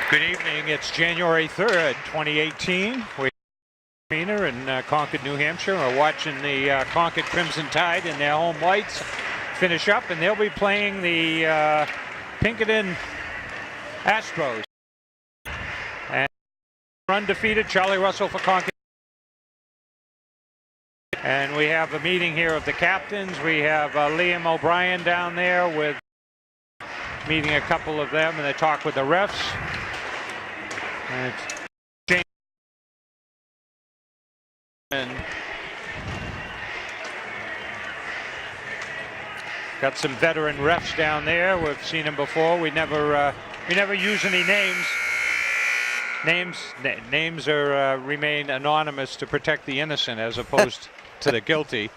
Good evening. It's January 3rd, 2018. We're in Concord, New Hampshire. We're watching the Concord Crimson Tide in their home whites finish up, and they'll be playing the Pinkerton Astros. And undefeated, Charlie Russell for Concord. And we have a meeting here of the captains. We have Liam O'Brien down there with meeting a couple of them, and they talk with the refs. And it's James and got some veteran refs down there. We've seen them before. We never use any names. Names are remain anonymous to protect the innocent as opposed to the guilty.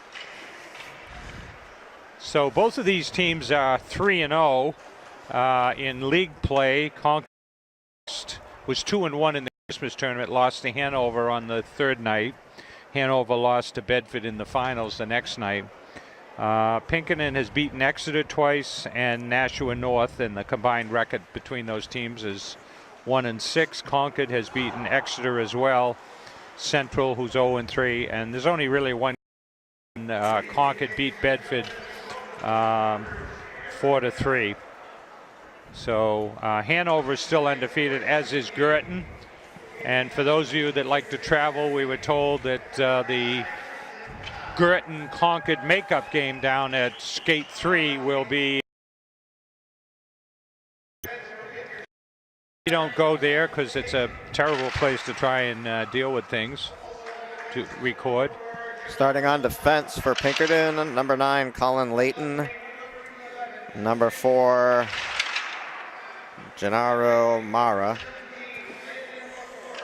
So both of these teams are 3-0 in league play. Concord was 2-1 in the Christmas tournament, lost to Hanover on the third night. Hanover lost to Bedford in the finals the next night. Pinkerton has beaten Exeter twice and Nashua North, and the combined record between those teams is 1-6. Concord has beaten Exeter as well. Central, who's 0-3, and there's only really one. Concord beat Bedford 4-3. So Hanover is still undefeated, as is Girton. And for those of you that like to travel, we were told that the Girton-Concord makeup game down at Skate 3 will be. You don't go there because it's a terrible place to try and deal with things, to record. Starting on defense for Pinkerton, number 9, Colin Layton. Number 4, Gennaro Mara.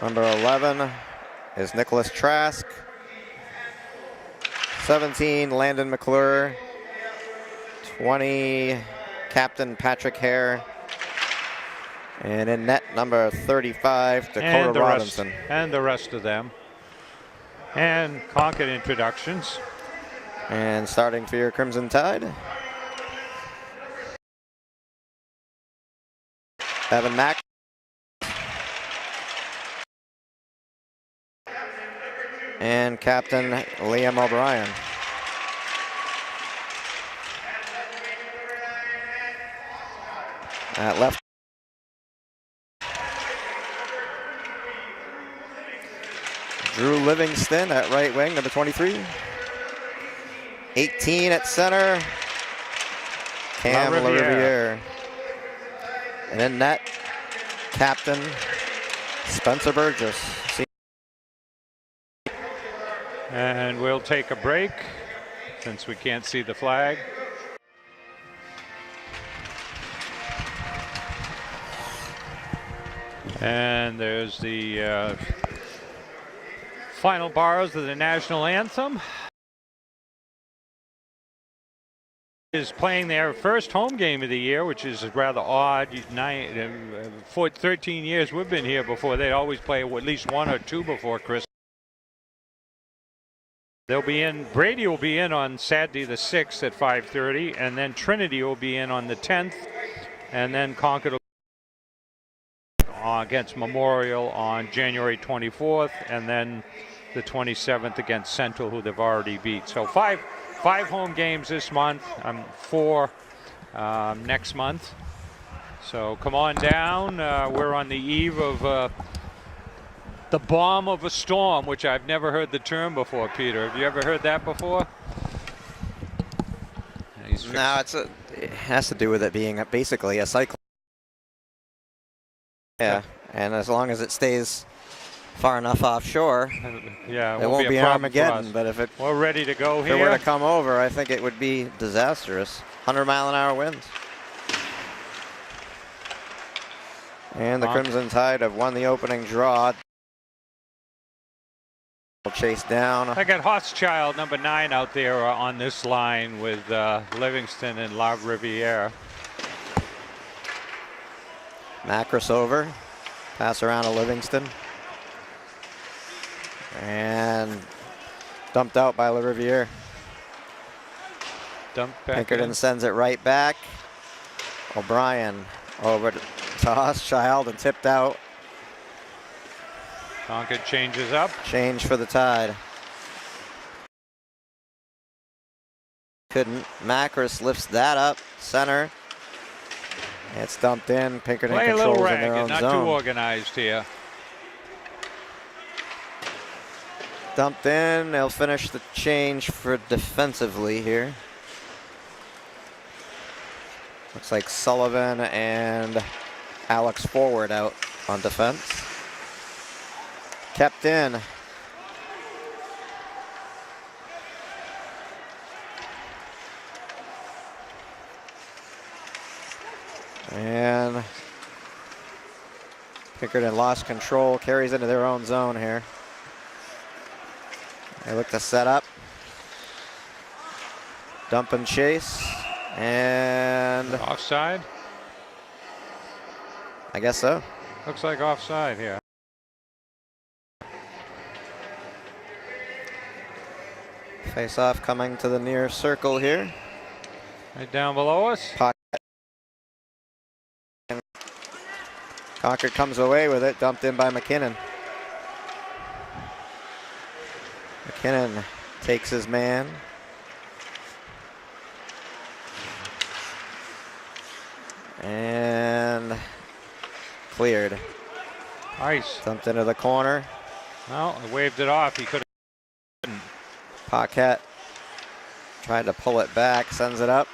Number 11 is Nicholas Trask. 17, Landon McClure. 20, Captain Patrick Hare. And in net, number 35, Dakota Robinson. And the rest of them. And Concord introductions. And starting for your Crimson Tide, Evan Mack. And Captain Liam O'Brien. At left, Drew Livingston at right wing, number 23. 18 at center, Cam LaRiviere. And in net, Captain Spencer Burgess. And we'll take a break since we can't see the flag. And there's the final bars of the national anthem. Is playing their first home game of the year, which is rather odd. 13 years we've been here before. They always play at least 1 or 2 before Christmas. They'll be in. Brady will be in on Saturday the 6th at 5:30, and then Trinity will be in on the 10th, and then Concord will against Memorial on January 24th, and then the 27th against Central, who they've already beat. So five home games this month, 4 next month. So come on down. We're on the eve of the bomb of a storm, which I've never heard the term before. Peter, have you ever heard that before? No, it has to do with it being basically a cyclone. Yeah, and as long as it stays far enough offshore, yeah, it won't be Armageddon. But if we're ready to go if here, it were to come over, I think it would be disastrous. 100-mile-an-hour winds. And the Crimson Tide have won the opening draw. Chase down. I got Hochschild, number 9, out there on this line with Livingston and La Riviere. Macris over. Pass around to Livingston. And dumped out by La Riviere. Dump back Pinkerton in. sends it right back. O'Brien over Toss, Child, and tipped out. Concord changes up. Change for the Tide. Couldn't. Macris lifts that up. Center. It's dumped in. Pinkerton Play a little controls in their ragged, own not zone. too organized here. Dumped in. They'll finish the change for defensively here. Looks like Sullivan and Alex Forward out on defense. Kept in. And Pinkerton lost control, carries into their own zone here. They look to set up. Dump and chase. And offside? I guess so. Looks like offside here. Face off coming to the near circle here. Right down below us. Concord comes away with it, dumped in by McKinnon. McKinnon takes his man. And cleared. Nice. Dumped into the corner. Well, I waved it off. He could have. Paquette tried to pull it back, sends it up.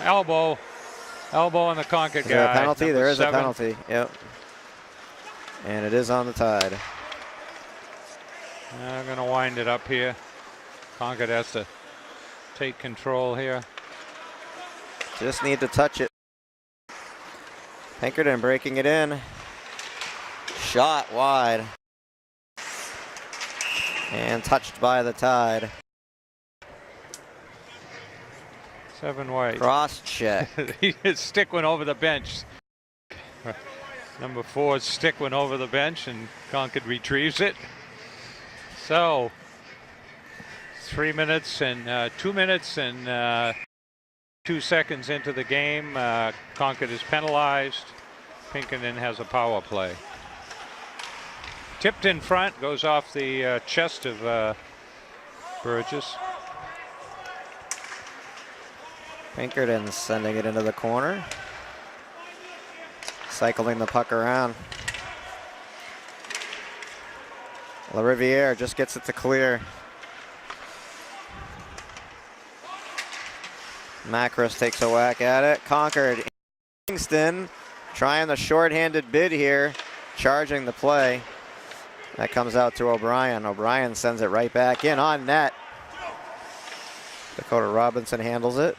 Elbow on the Concord guy. Is there a penalty? Number There is 7. a penalty. Yep. And it is on the Tide. I'm going to wind it up here. Concord has to take control here. Just need to touch it. Pinkerton breaking it in. Shot wide. And touched by the Tide. 7 white. Cross check. His stick went over the bench. Number 4's stick went over the bench and Concord retrieves it. So 3 minutes and 2 minutes and 2 seconds into the game. Concord is penalized. Pinkerton has a power play. Tipped in front, goes off the chest of Burgess. Pinkerton sending it into the corner. Cycling the puck around. LaRiviere just gets it to clear. Macris takes a whack at it. Concord. Kingston trying the shorthanded bid here. Charging the play. That comes out to O'Brien. O'Brien sends it right back in on net. Dakota Robinson handles it.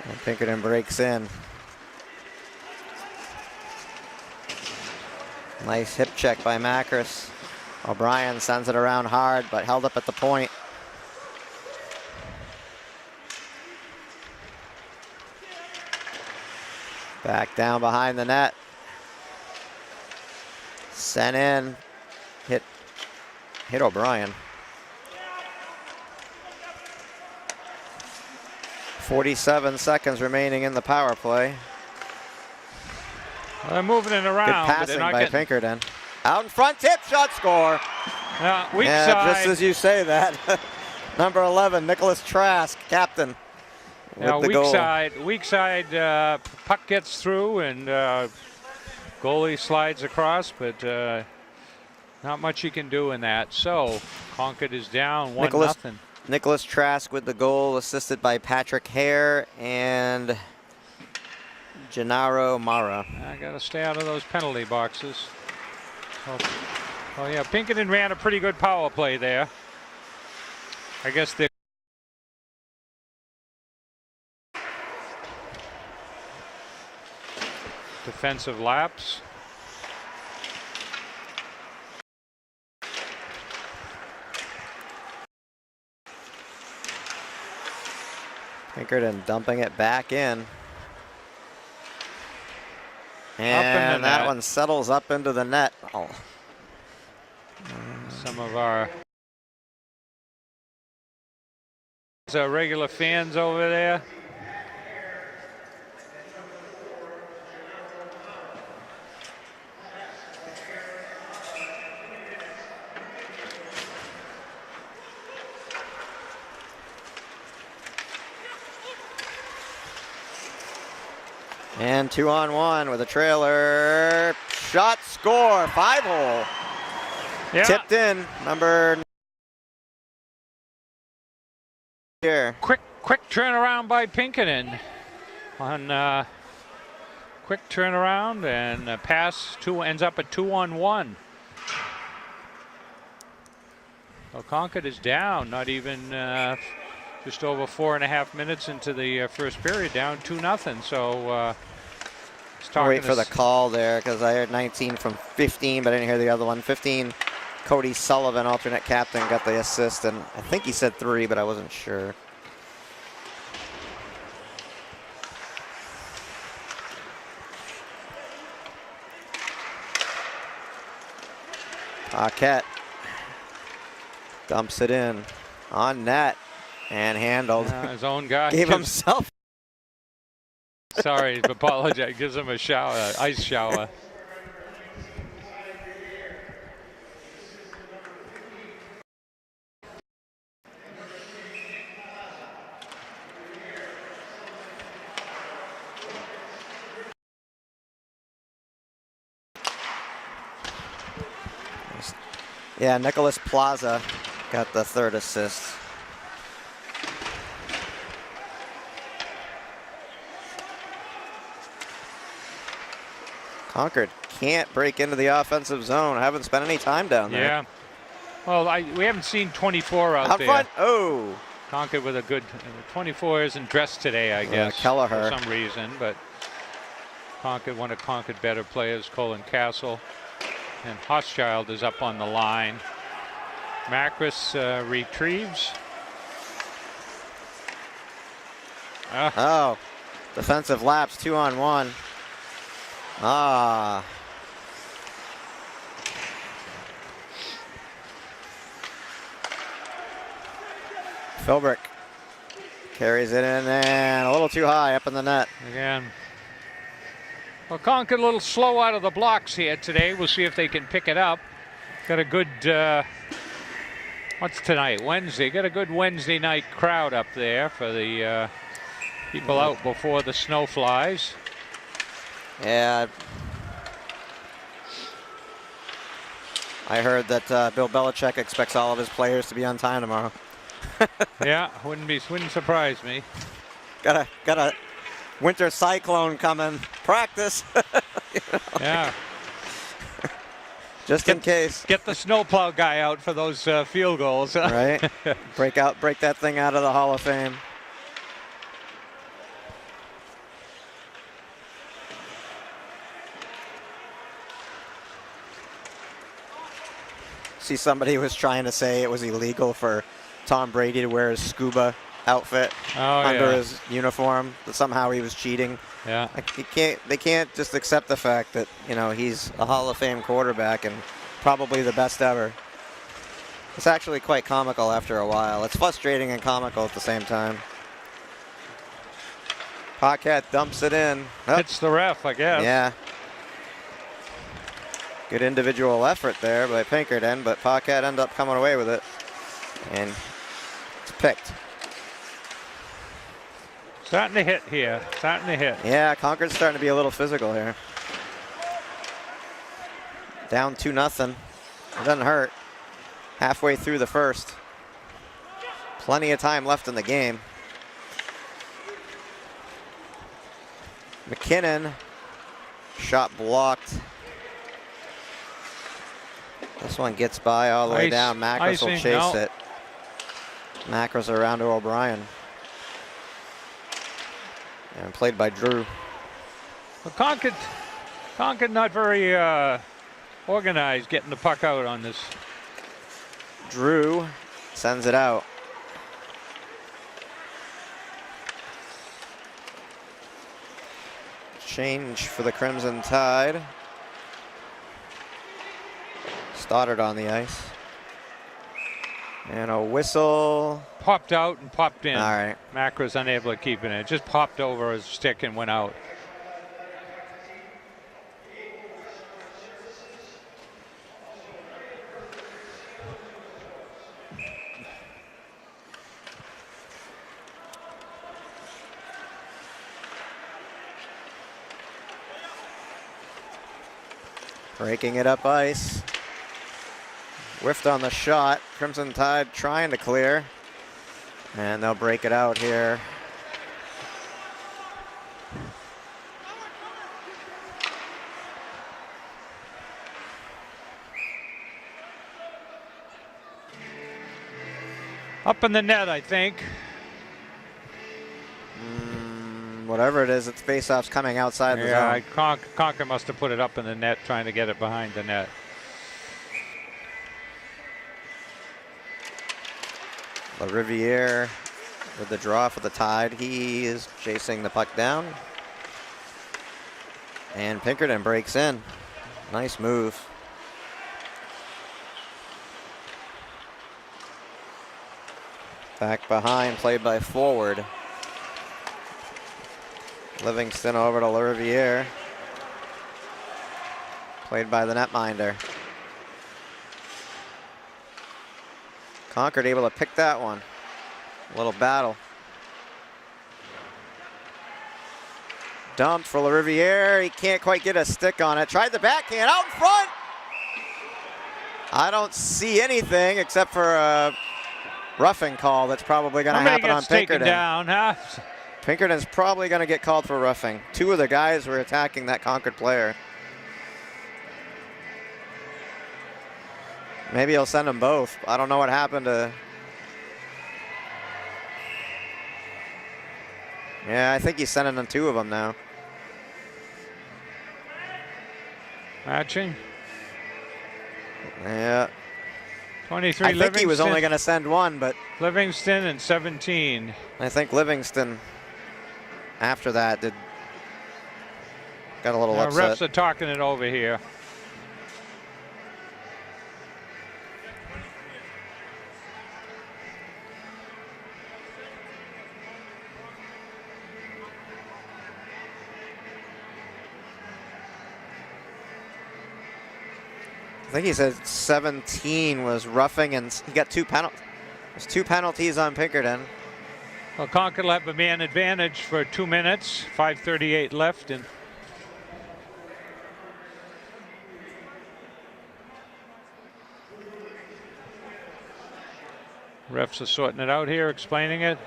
And Pinkerton breaks in. Nice hip check by Macris. O'Brien sends it around hard, but held up at the point. Back down behind the net. Sent in. Hit O'Brien. 47 seconds remaining in the power play. Well, they're moving it around. Good but passing they're not by getting... Pinkerton. Out in front, tip, shot, score. Weak Yeah, side. just as you say that. Number 11, Nicholas Trask, captain. Now, with the goal. weak side, puck gets through and goalie slides across, but not much you can do in that. So Concord is down 1-0. Nicholas Trask with the goal, assisted by Patrick Hare and Gennaro Mara. I got to stay out of those penalty boxes. Oh yeah, Pinkerton ran a pretty good power play there. I guess they defensive lapse. Pinkerton dumping it back in. And that one settles up into the net. Oh. Some of our Regular fans over there. And 2-on-1 with a trailer. Shot, score, 5-hole. Yeah. Tipped in, number here. Quick turnaround by Pinkerton. On quick turnaround and a pass ends up at 2-on-1. Well, Concord is down, not even just over 4.5 minutes into the first period, down 2-0. So Wait for the call there because I heard 19 from 15, but I didn't hear the other one. 15, Cody Sullivan, alternate captain, got the assist, and I think he said 3, but I wasn't sure. Paquette dumps it in on net and handled. His own guy gave himself. Sorry, apologize. Gives him a shower, ice shower. Yeah, Nicholas Plaza got the 3rd assist. Concord can't break into the offensive zone. I haven't spent any time down there. Yeah. Well, we haven't seen 24 out there. Front. Oh. Concord with a good 24 isn't dressed today, I guess, Kelleher. for some reason. But Concord, one of Concord better players, Colin Castle. And Hochschild is up on the line. Macris retrieves. Oh, defensive lapse, 2-on-1. Ah. Philbrick carries it in and a little too high up in the net. Again. Well, Concord a little slow out of the blocks here today. We'll see if they can pick it up. Got a good, what's tonight? Wednesday. Got a good Wednesday night crowd up there for the people out before the snow flies. Yeah. I heard that Bill Belichick expects all of his players to be on time tomorrow. Yeah, wouldn't surprise me. Got a winter cyclone coming. Practice. You know? Yeah. Just in case. Get the snowplow guy out for those field goals. Right. Break that thing out of the Hall of Fame. See, somebody was trying to say it was illegal for Tom Brady to wear his scuba outfit under his uniform, that somehow he was cheating. Yeah. They can't just accept the fact that, you know, he's a Hall of Fame quarterback and probably the best ever. It's actually quite comical after a while. It's frustrating and comical at the same time. Paquette dumps it in. Hits the ref, I guess. Yeah. Good individual effort there by Pinkerton, but Paquette ended up coming away with it. And it's picked. Starting to hit here. Starting to hit. Yeah, Concord's starting to be a little physical here. Down 2-0. It doesn't hurt. Halfway through the first. Plenty of time left in the game. McKinnon. Shot blocked. This one gets by all the way down. Macris will chase it. Macris around to O'Brien. And played by Drew. Well, Concord not very organized getting the puck out on this. Drew sends it out. Change for the Crimson Tide. Stoddard on the ice. And a whistle. Popped out and popped in. All right. Mack was unable to keep it in. It just popped over his stick and went out. Breaking it up ice. Whiffed on the shot. Crimson Tide trying to clear. And they'll break it out here. Up in the net, I think. Whatever it is, its face-off's coming outside the zone. Yeah, Concord must have put it up in the net, trying to get it behind the net. LaRiviere with the draw for the Tide. He is chasing the puck down. And Pinkerton breaks in. Nice move. Back behind, played by forward. Livingston over to LaRiviere. Played by the netminder. Concord able to pick that one. A little battle. Dumped for LaRiviere. He can't quite get a stick on it. Tried the backhand out in front. I don't see anything except for a roughing call that's probably going to happen on Pinkerton. Taken down, huh? Pinkerton's probably going to get called for roughing. Two of the guys were attacking that Concord player. Maybe he'll send them both. I don't know what happened to... Yeah, I think he's sending them two of them now. Matching. Yeah. 23 I think he was only going to send one, but... Livingston and 17. I think Livingston, after that, got a little upset. Refs are talking it over here. I think he said 17 was roughing, and he got two penalties. There's two penalties on Pinkerton. Well, Concord will have a man advantage for 2 minutes, 5:38 left, and refs are sorting it out here, explaining it.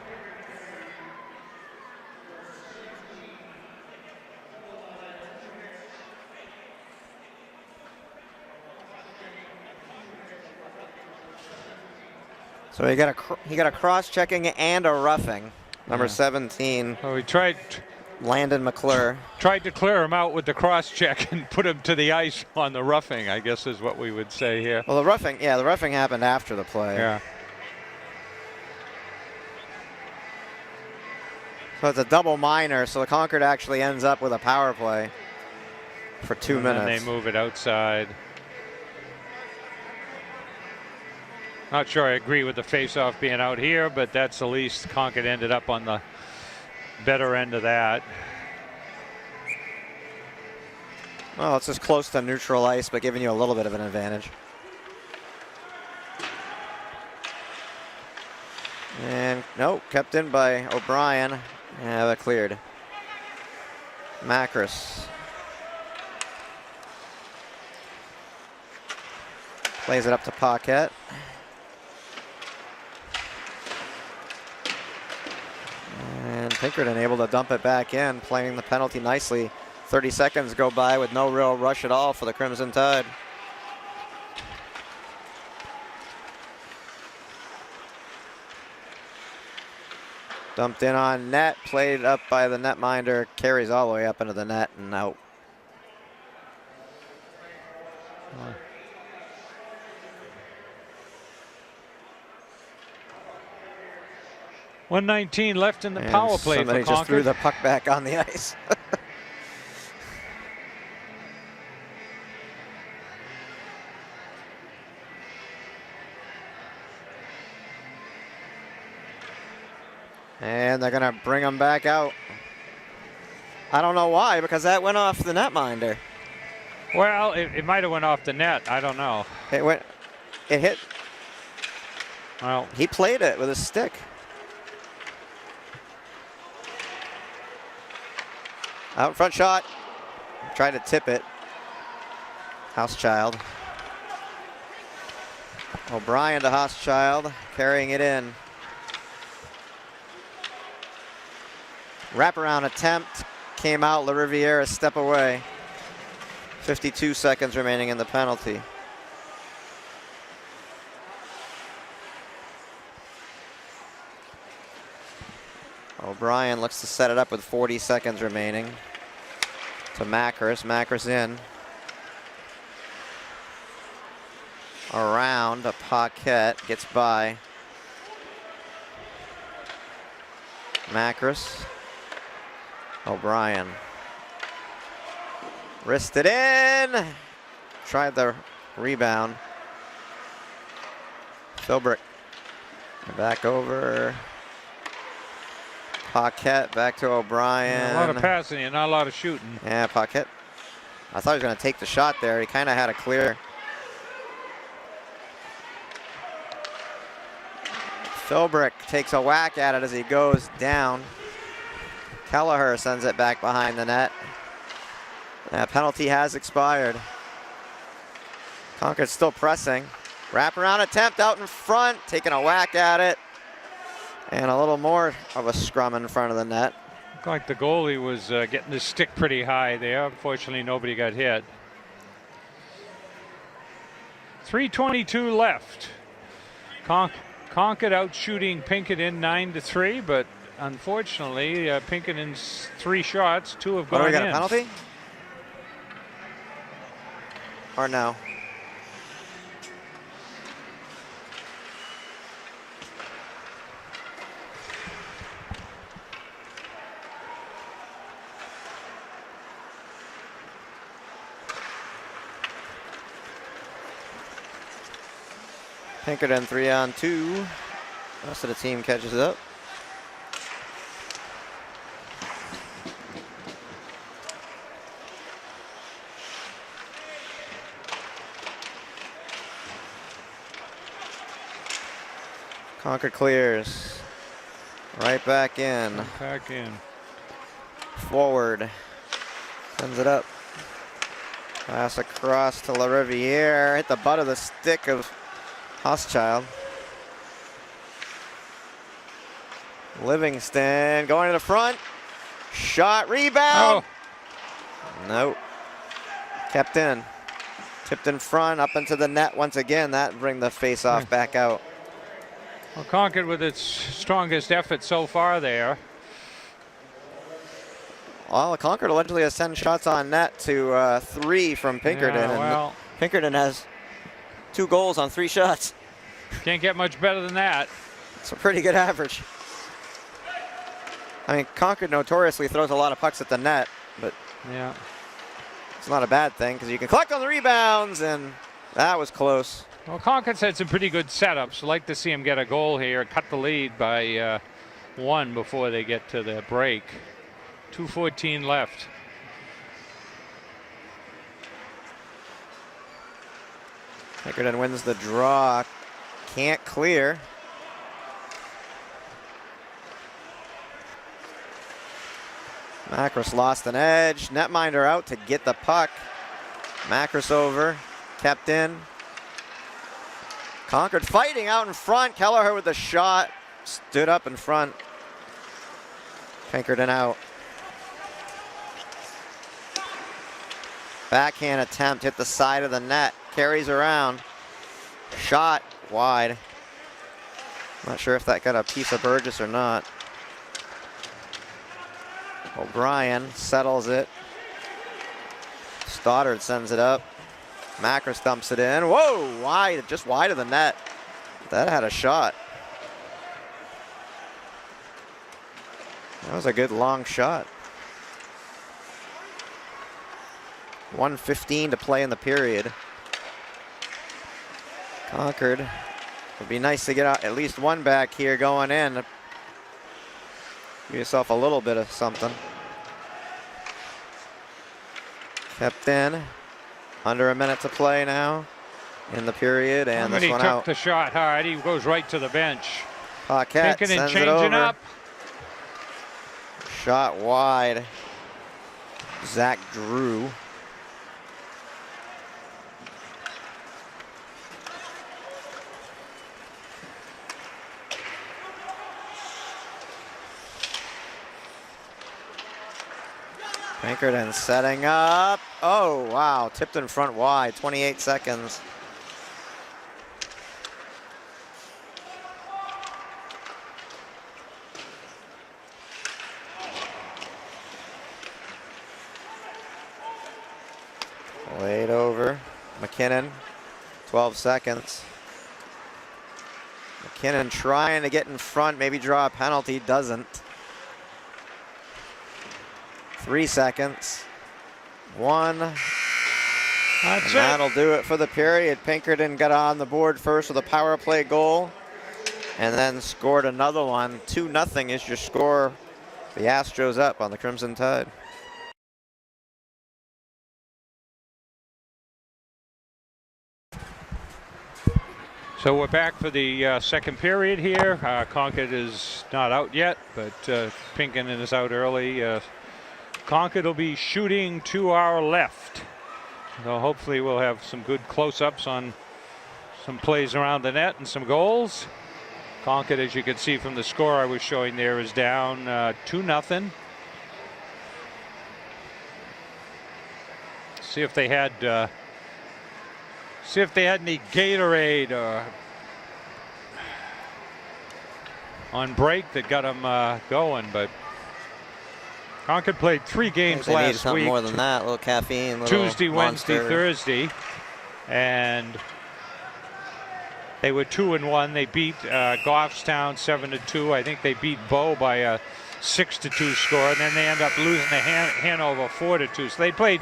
So he got a cross-checking and a roughing. Number 17. Well, we tried Landon McClure. Tried to clear him out with the cross-check and put him to the ice on the roughing, I guess is what we would say here. Well, the roughing happened after the play. Yeah. So it's a double minor, so the Concord actually ends up with a power play for 2 minutes. And they move it outside. Not sure I agree with the face-off being out here, but that's the least. Concord ended up on the better end of that. Well, it's just close to neutral ice, but giving you a little bit of an advantage. And nope, kept in by O'Brien. Yeah, that cleared. Macris plays it up to Paquette. And Pinkerton able to dump it back in, playing the penalty nicely. 30 seconds go by with no real rush at all for the Crimson Tide. Dumped in on net, played up by the netminder, carries all the way up into the net and out. Oh. 1:19 left in the power play for Somebody Concord. just threw the puck back on the ice. And they're going to bring him back out. I don't know why, because that went off the netminder. Well, it might have went off the net. I don't know. It hit. Well, he played it with a stick. Out front shot. Tried to tip it. Housechild. O'Brien to Housechild, carrying it in. Wraparound attempt came out. LaRiviere a step away. 52 seconds remaining in the penalty. O'Brien looks to set it up with 40 seconds remaining. To Macris. Macris in. Around a Paquette. Gets by. Macris. O'Brien. Wristed in. Tried the rebound. Philbrick. Back over. Paquette back to O'Brien. Yeah, a lot of passing and not a lot of shooting. Yeah, Paquette. I thought he was going to take the shot there. He kind of had a clear. Philbrick takes a whack at it as he goes down. Kelleher sends it back behind the net. That penalty has expired. Concord still pressing. Wraparound attempt out in front, taking a whack at it. And a little more of a scrum in front of the net. Looked like the goalie was getting the stick pretty high there. Unfortunately, nobody got hit. 3:22 left. Concord out shooting Pinkerton 9-3, but unfortunately, Pinkerton's 3 shots, 2 have gone in. We got a penalty? Or no? Pinkerton 3-on-2. Rest of the team catches up. Concord clears. Right back in. Back in. Forward. Sends it up. Pass across to LaRiviere. Hit the butt of the stick of Housechild. Livingston going to the front. Shot, rebound. Oh. Nope. Kept in. Tipped in front, up into the net once again. That bring the face-off back out. Well, Concord with its strongest effort so far there. Well, Concord allegedly has 10 shots on net to 3 from Pinkerton. Yeah, well, and Pinkerton has 2 goals on 3 shots. Can't get much better than that. It's a pretty good average. I mean, Concord notoriously throws a lot of pucks at the net, but yeah, it's not a bad thing because you can collect on the rebounds, and that was close. Well, Concord's had some pretty good setups. I'd like to see him get a goal here, cut the lead by 1 before they get to the break. 2:14 left. Pinkerton wins the draw. Can't clear. Macris lost an edge. Netminder out to get the puck. Macris over. Kept in. Concord fighting out in front. Kelleher with the shot. Stood up in front. Pinkerton out. Backhand attempt. Hit the side of the net. Carries around. Shot wide. Not sure if that got a piece of Burgess or not. O'Brien settles it. Stoddard sends it up. Macris dumps it in. Whoa, wide, just wide of the net. That had a shot. That was a good long shot. 1:15 to play in the period. Concord, would be nice to get out at least one back here going in. Give yourself a little bit of something. Kept in. Under a minute to play now in the period, and this one took out. the shot hard. He goes right to the bench. Paquette Pinkerton sends it changing over. up. Shot wide. Zach Drew. Pinkerton setting up. Oh, wow. Tipped in front wide. 28 seconds. Laid over. McKinnon. 12 seconds. McKinnon trying to get in front, maybe draw a penalty. Doesn't. 3 seconds. 1. That's it. That'll do it for the period. Pinkerton got on the board first with a power play goal and then scored another one. 2-0 is your score. The Astros up on the Crimson Tide. So we're back for the second period here. Concord is not out yet, but Pinkerton is out early. Concord will be shooting to our left. So hopefully we'll have some good close-ups on some plays around the net and some goals. Concord, as you can see from the score I was showing there, is down 2-0. See if they had any Gatorade on break that got them going, but Concord played 3 games They need last something week. more than that. A little caffeine. Little Tuesday, Wednesday, Monster. Thursday, and they were 2-1. They beat Goffstown 7-2. I think they beat Bow by a 6-2 score, and then they end up losing to Hanover 4-2. So they played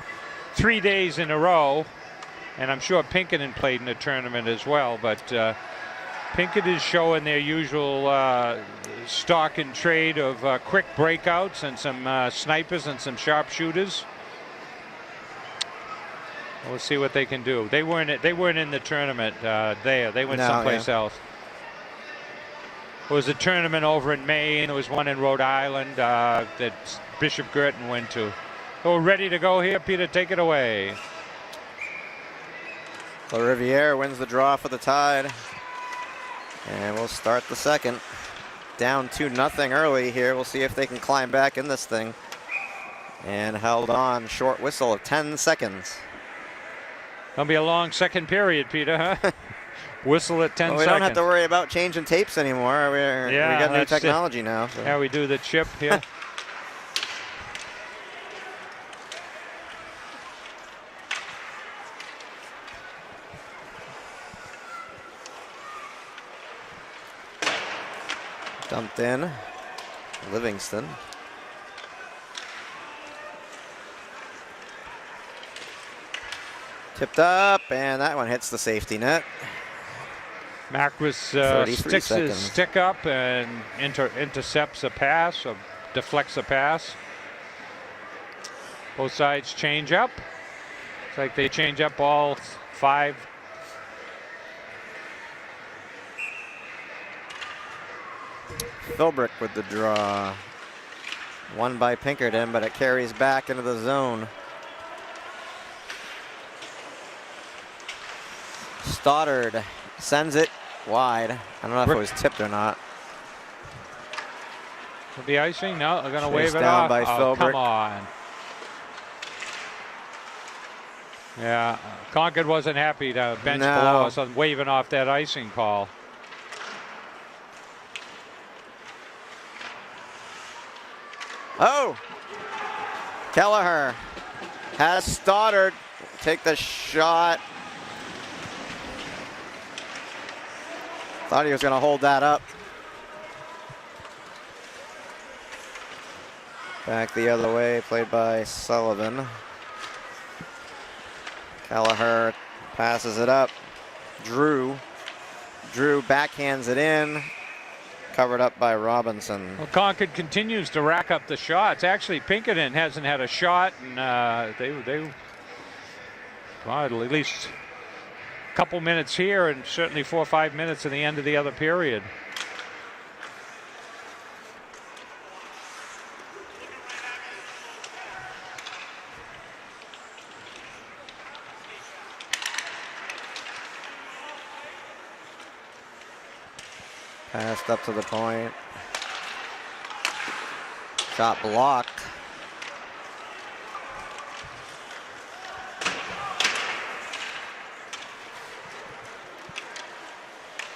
3 days in a row, and I'm sure Pinkerton played in the tournament as well. But Pinkerton is showing their usual stock and trade of quick breakouts and some snipers and some sharpshooters. We'll see what they can do. They weren't in the tournament there. They went someplace else. There was a tournament over in Maine. There was one in Rhode Island that Bishop Girton went to. So we're ready to go here. Peter, take it away. So Riviere wins the draw for the Tide. And we'll start the second. Down 2-0 early here. We'll see if they can climb back in this thing. And held on. Short whistle of 10 seconds. Gonna be a long second period, Peter, huh? Whistle at 10 well, seconds. We don't have to worry about changing tapes anymore. We got new technology now. So. Yeah, we do the chip here. Dumped in. Livingston. Tipped up, and that one hits the safety net. Marquis sticks his stick up and intercepts a pass, or deflects a pass. Both sides change up. It's like they change up all 5. Philbrick with the draw. Won by Pinkerton, but it carries back into the zone. Stoddard sends it wide. I don't know if it was tipped or not. Will be icing? No, they're going to wave it down off. by Oh, Philbrick. come on. Yeah, Concord wasn't happy to bench below us on waving off that icing call. Oh! Kelleher has Stoddard take the shot. Thought he was going to hold that up. Back the other way, played by Sullivan. Kelleher passes it up. Drew backhands it in. covered up by Robinson. Well, Concord continues to rack up the shots. Actually, Pinkerton hasn't had a shot, and well, at least a couple minutes here, and certainly 4 or 5 minutes at the end of the other period. Passed up to the point. Shot blocked.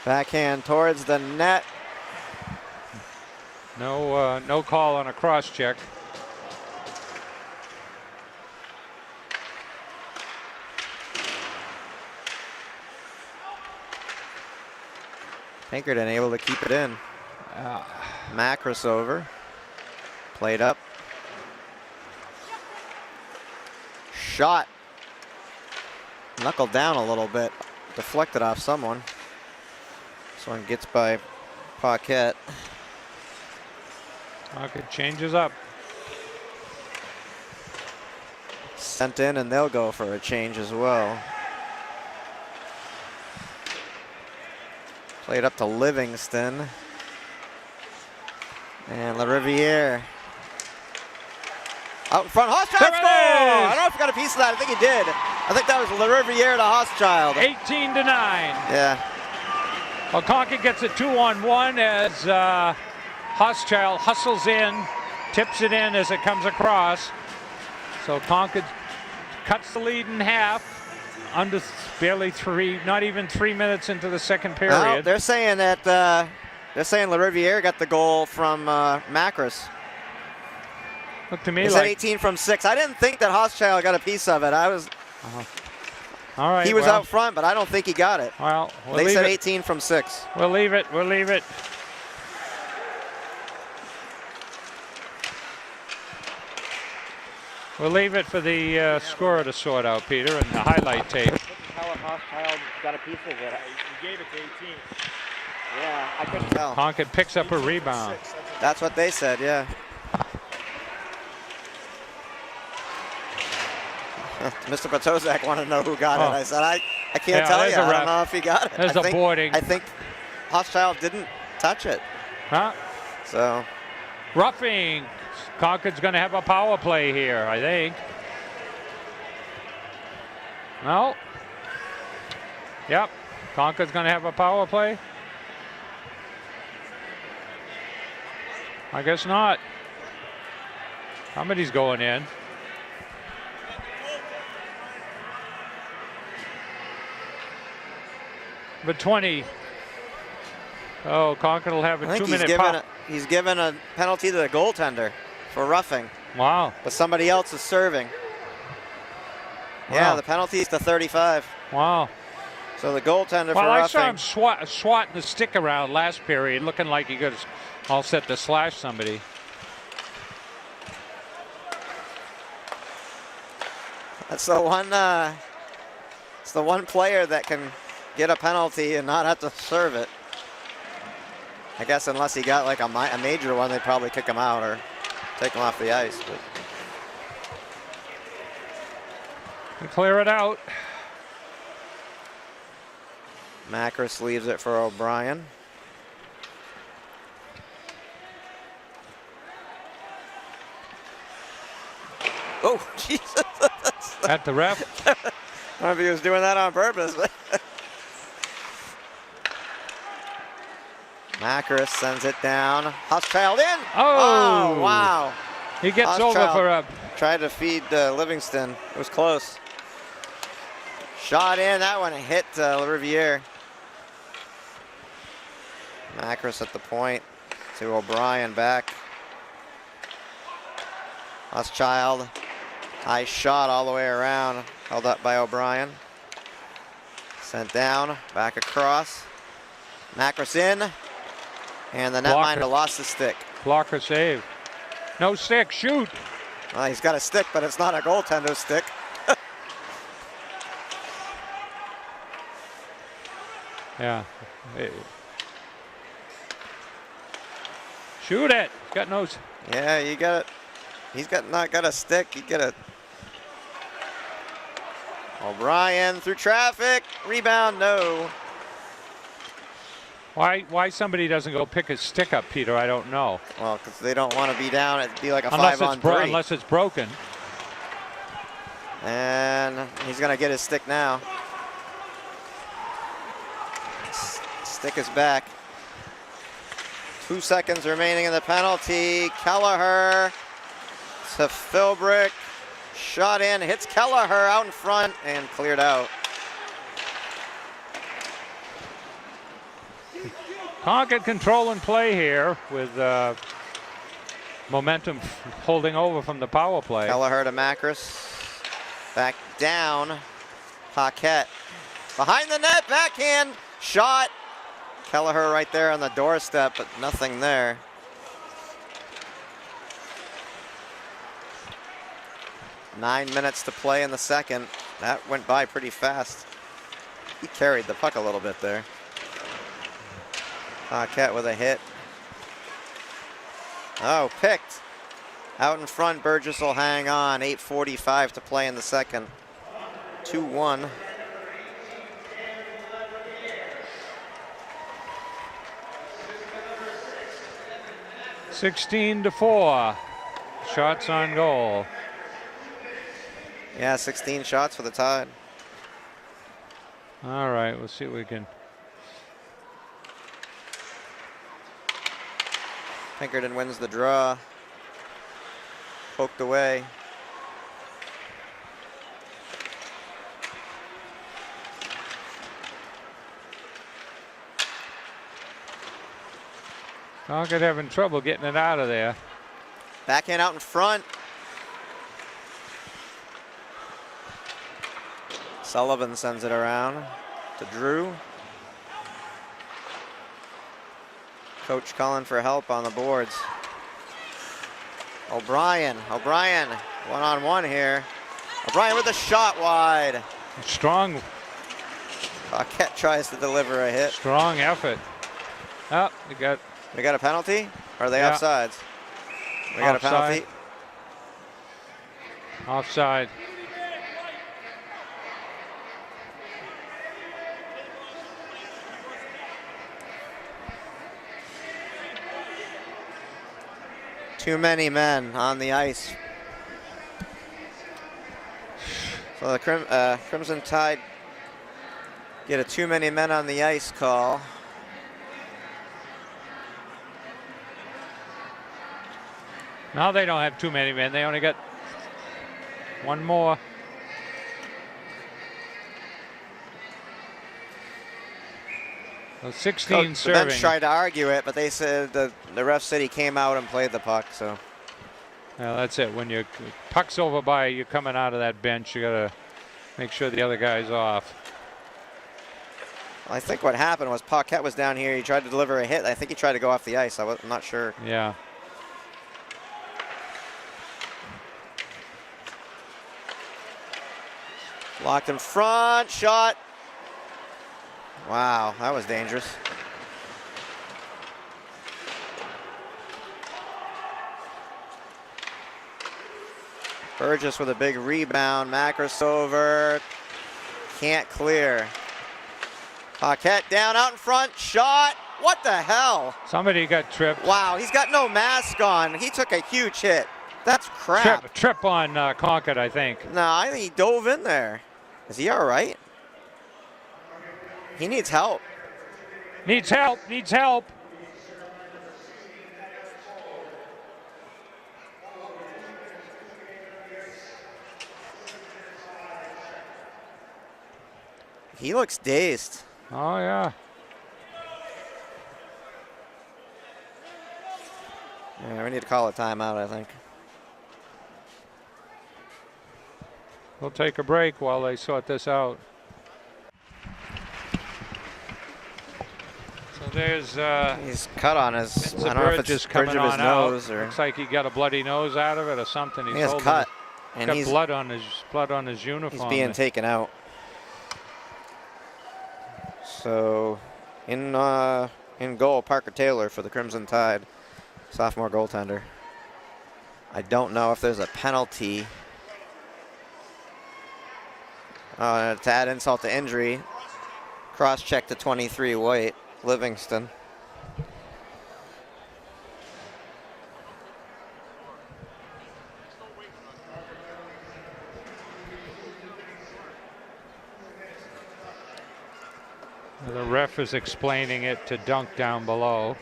Backhand towards the net. No call on a cross check. Pinkerton able to keep it in. Macris over. Played up. Shot. Knuckled down a little bit. Deflected off someone. This one gets by Paquette. Concord changes up. Sent in, and they'll go for a change as well. Played up to Livingston. And LaRiviere. Out in front, Hochschild score! I don't know if he got a piece of that. I think he did. I think that was LaRiviere to Hochschild. 18-9. Yeah. Well, Concord gets a 2-on-1 as Hochschild hustles in, tips it in as it comes across. So Concord cuts the lead in half. Under barely not even 3 minutes into the second period. No, they're saying that LaRiviere got the goal from Macris. Looked to me He like said 18 from 6. I didn't think that Hochschild got a piece of it. All right. He was out front, but I don't think he got it. Well, they said 18 from 6. We'll leave it. We'll leave it. We'll leave it for the scorer to sort out, Peter, and the highlight tape. How Hochschild got a piece of it. He gave it to 18. Yeah, I couldn't tell. Concord picks up a rebound. That's what they said, yeah. Mr. Potozak wanted to know who got it. I said, I can't tell you. I don't know if he got it. There's a boarding. I think Hochschild didn't touch it. Huh? So. Roughing. Concord's going to have a power play here, I think. No. Yep. Concord's going to have a power play. I guess not. Somebody's going in. But 20. Oh, Concord will have a 2-minute pop. He's given a penalty to the goaltender for roughing. Wow. But somebody else is serving. Wow. Yeah, the penalty is to 35. Wow. So the goaltender for roughing. Well, I saw him swatting the stick around last period, looking like he got all set to slash somebody. That's the one. It's the one player that can get a penalty and not have to serve it. I guess unless he got like a major one, they'd probably kick him out or take him off the ice. But. And clear it out. Macris leaves it for O'Brien. Oh, Jesus. At the ref. I don't know if he was doing that on purpose. But Macris sends it down. Hochschild in. Oh, wow. He gets over for a. Tried to feed Livingston. It was close. Shot in. That one hit LaRiviere. Macris at the point to O'Brien back. Hochschild. High shot all the way around. Held up by O'Brien. Sent down. Back across. Macris in. And the netminder lost the stick. Blocker save. No stick. Shoot. Well, he's got a stick, but it's not a goaltender's stick. Yeah. Shoot it. Got no. Yeah, you got it. He's not got a stick. You get it. O'Brien through traffic. Rebound, no. Why somebody doesn't go pick his stick up, Peter, I don't know. Well, because they don't want to be down. It'd be like a 5-on-3. Unless it's broken. And he's going to get his stick now. Stick is back. 2 seconds remaining in the penalty. Kelleher to Philbrick. Shot in, hits Kelleher out in front and cleared out. Concord control and play here with momentum holding over from the power play. Kelleher to Macris. Back down. Paquette. Behind the net, backhand, shot. Kelleher right there on the doorstep, but nothing there. Nine minutes to play in the second. That went by pretty fast. He carried the puck a little bit there. Paquette with a hit. Oh, picked. Out in front, Burgess will hang on. 8:45 to play in the second. 2-1. (16-4). Shots on goal. Yeah, 16 shots for the Tide. All right, we'll see what we can. Pinkerton wins the draw. Poked away. Concord having trouble getting it out of there. Backhand out in front. Sullivan sends it around to Drew. Coach calling for help on the boards. O'Brien one-on-one here. O'Brien with a shot wide. Strong. Paquette tries to deliver a hit. Strong effort. Oh, We got a penalty? Or are they offsides? We got a penalty. Offside. Too many men on the ice. So the Crimson Tide get a too many men on the ice call. Now they don't have too many men. They only got one more. So 16 serving. The bench tried to argue it, but they said the ref said he came out and played the puck. So. Yeah, that's it. When your puck's over by you coming out of that bench, you got to make sure the other guy's off. I think what happened was Paquette was down here. He tried to deliver a hit. I think he tried to go off the ice. I'm not sure. Yeah. Locked in front, shot. Wow, that was dangerous. Burgess with a big rebound. Macris over. Can't clear. Paquette down out in front, shot. What the hell? Somebody got tripped. Wow, he's got no mask on. He took a huge hit. That's crap. Trip on Concord, I think. No, I think he dove in there. Is he all right? He needs help. Needs help. Needs help. He looks dazed. Oh, yeah. Yeah, we need to call a timeout, I think. We'll take a break while they sort this out. So there's he's cut on his, I don't know if it's just bridge coming of his on out. nose or Looks like he got a bloody nose out of it or something. He has cut. And he's got blood on his uniform. He's being taken out. So in goal, Parker Taylor for the Crimson Tide. Sophomore goaltender. I don't know if there's a penalty. To add insult to injury, cross-check to 23 White, Livingston. The ref is explaining it to Dunk down below.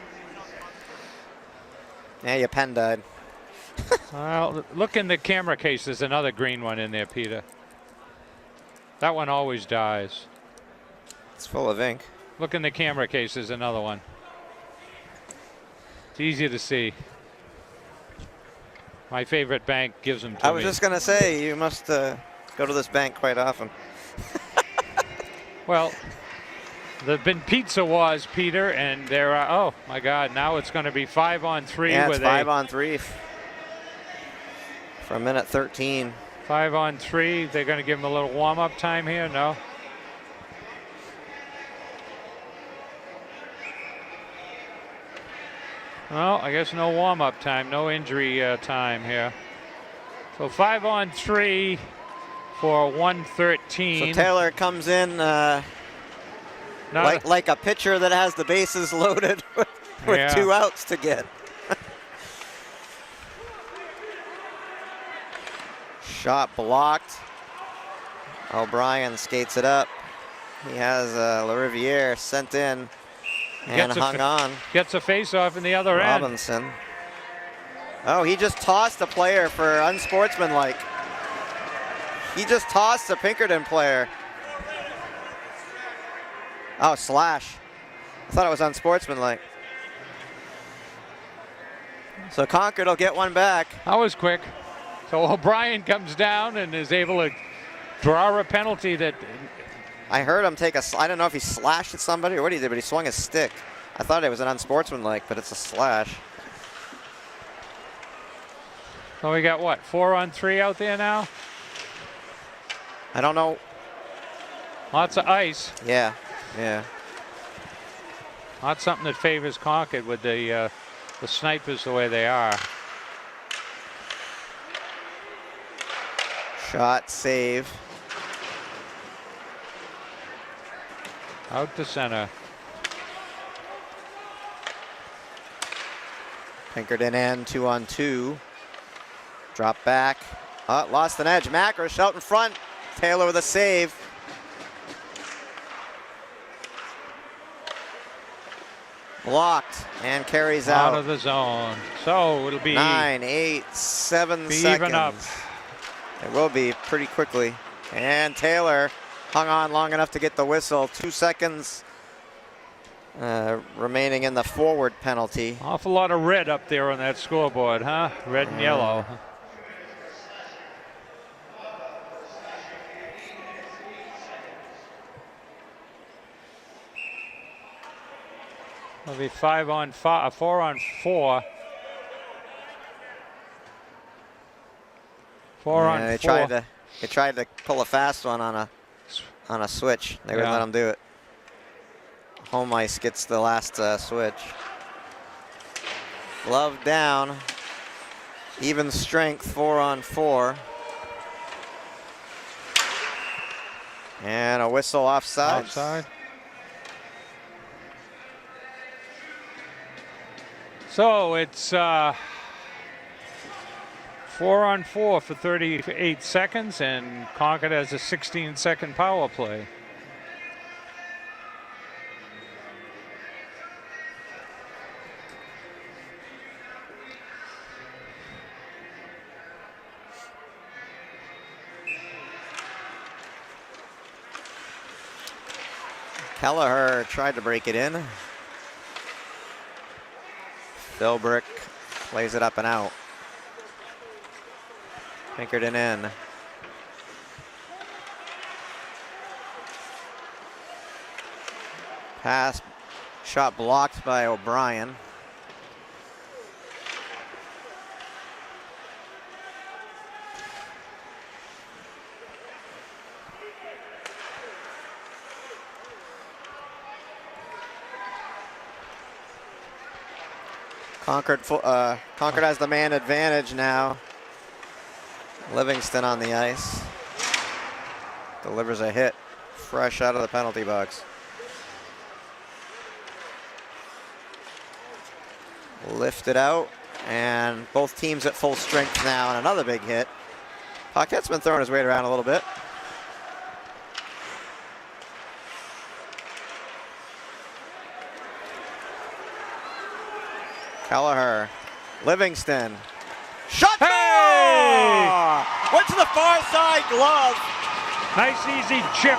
Yeah, your pen died. Well, look in the camera case. There's another green one in there, Peter. That one always dies. It's full of ink. Look in the camera case. There's another one. It's easy to see. My favorite bank gives them to me. I was just going to say, you must go to this bank quite often. Well, there've been pizza wars, Peter, and there are, oh my God, now it's going to be 5-on-3. Yeah, it's 5-on-3 for a minute 13. 5-on-3. They're going to give him a little warm-up time here. No. Well, I guess no warm-up time, no injury time here. So 5-on-3 for 1:13. So Taylor comes in like a pitcher that has the bases loaded with 2 outs to get. Shot blocked. O'Brien skates it up. He has LaRiviere sent in and hung on. Gets a face-off in the other end. Robinson. Oh, he just tossed a player for unsportsmanlike. He just tossed a Pinkerton player. Oh, slash. I thought it was unsportsmanlike. So Concord will get one back. That was quick. So O'Brien comes down and is able to draw a penalty that... I heard him take I don't know if he slashed at somebody or what he did, but he swung his stick. I thought it was an unsportsmanlike, but it's a slash. So we got what, 4-on-3 out there now? I don't know. Lots of ice. Yeah. Not something that favors Concord with the snipers the way they are. Shot, save. Out to center. Pinkerton in, 2-on-2. Drop back. Lost an edge. Macros out in front. Taylor with a save. Blocked and carries out. Out of the zone. So it'll be 9, 8, 7 seconds. Even up. It will be pretty quickly. And Taylor hung on long enough to get the whistle. 2 seconds remaining in the forward penalty. Awful lot of red up there on that scoreboard, huh? Red and yellow. It'll be 5-on-5, 4-on-4. 4-on-4. They tried to pull a fast one on a switch. They wouldn't let them do it. Home ice gets the last switch. Glove down. Even strength, 4-on-4. And a whistle offside. Offside. So it's 4-on-4 for 38 seconds, and Concord has a 16-second power play. Kelleher tried to break it in. Philbrick plays it up and out. Pinkerton in. Pass, shot blocked by O'Brien. Concord has the man advantage now. Livingston on the ice. Delivers a hit fresh out of the penalty box. Lifted out, and both teams at full strength now, and another big hit. Paquette's been throwing his weight around a little bit. Kelleher, Livingston, shot! Hey! Went to the far side glove. Nice easy chip.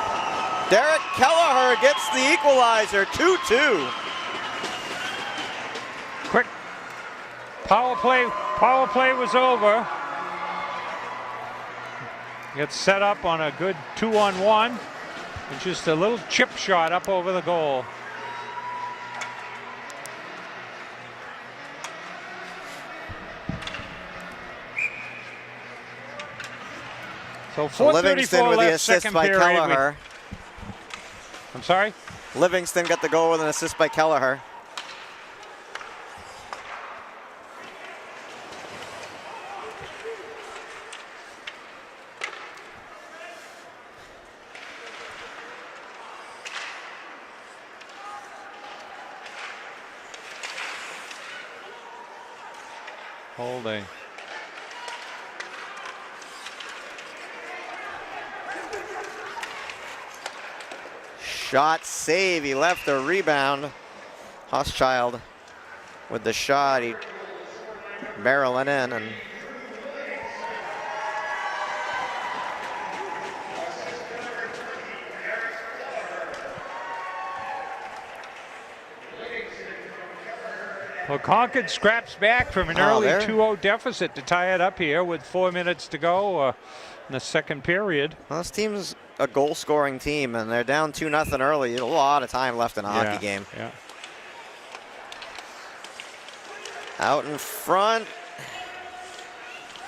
Derek Kelleher gets the equalizer, 2-2. Quick power play was over. Gets set up on a good 2-on-1. And just a little chip shot up over the goal. So 4:34 Livingston with the left, assist second by period. Kelleher. I'm sorry? Livingston got the goal with an assist by Kelleher. Holding. Shot save, he left the rebound. Hochschild with the shot, he barreling in and well, Concord scraps back from an early 2-0 deficit to tie it up here with 4 minutes to go in the second period. well, this team's a goal-scoring team, and they're down 2-0 early. A lot of time left in a hockey game. Yeah. Out in front.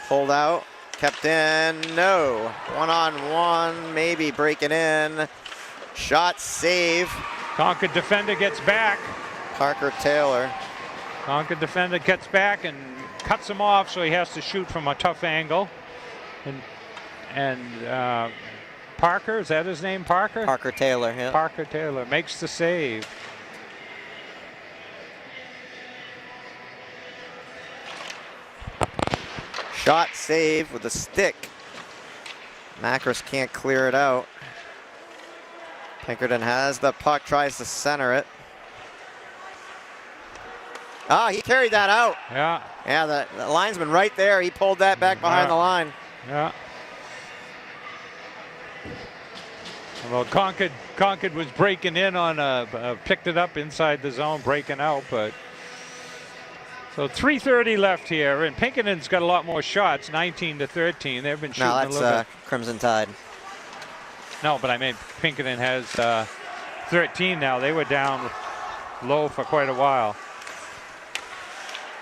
Pulled out. Kept in. No. One-on-one. Maybe breaking in. Shot save. Concord defender gets back. Parker Taylor. Concord defender gets back and cuts him off, so he has to shoot from a tough angle. And Parker, is that his name, Parker? Parker Taylor, yeah. Parker Taylor makes the save. Shot save with a stick. Macris can't clear it out. Pinkerton has the puck, tries to center it. Ah, he carried that out. Yeah. Yeah, the linesman right there. He pulled that back behind the line. Yeah. Well, Concord was breaking in on picked it up inside the zone, breaking out, but so 3:30 left here, and Pinkerton's got a lot more shots, 19-13. They've been shooting No, a little that's bit. Crimson Tide. No, but I mean Pinkerton has 13 now. They were down low for quite a while.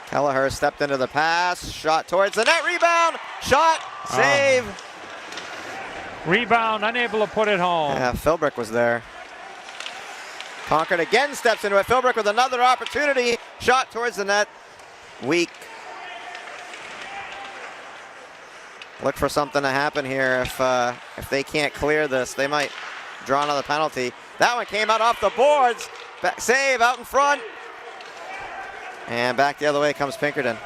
Kelleher stepped into the pass, shot towards the net, rebound, shot, save. Rebound, unable to put it home. Yeah, Philbrick was there. Concord again steps into it. Philbrick with another opportunity. Shot towards the net. Weak. Look for something to happen here. If they can't clear this, they might draw another penalty. That one came out off the boards. Save out in front. And back the other way comes Pinkerton.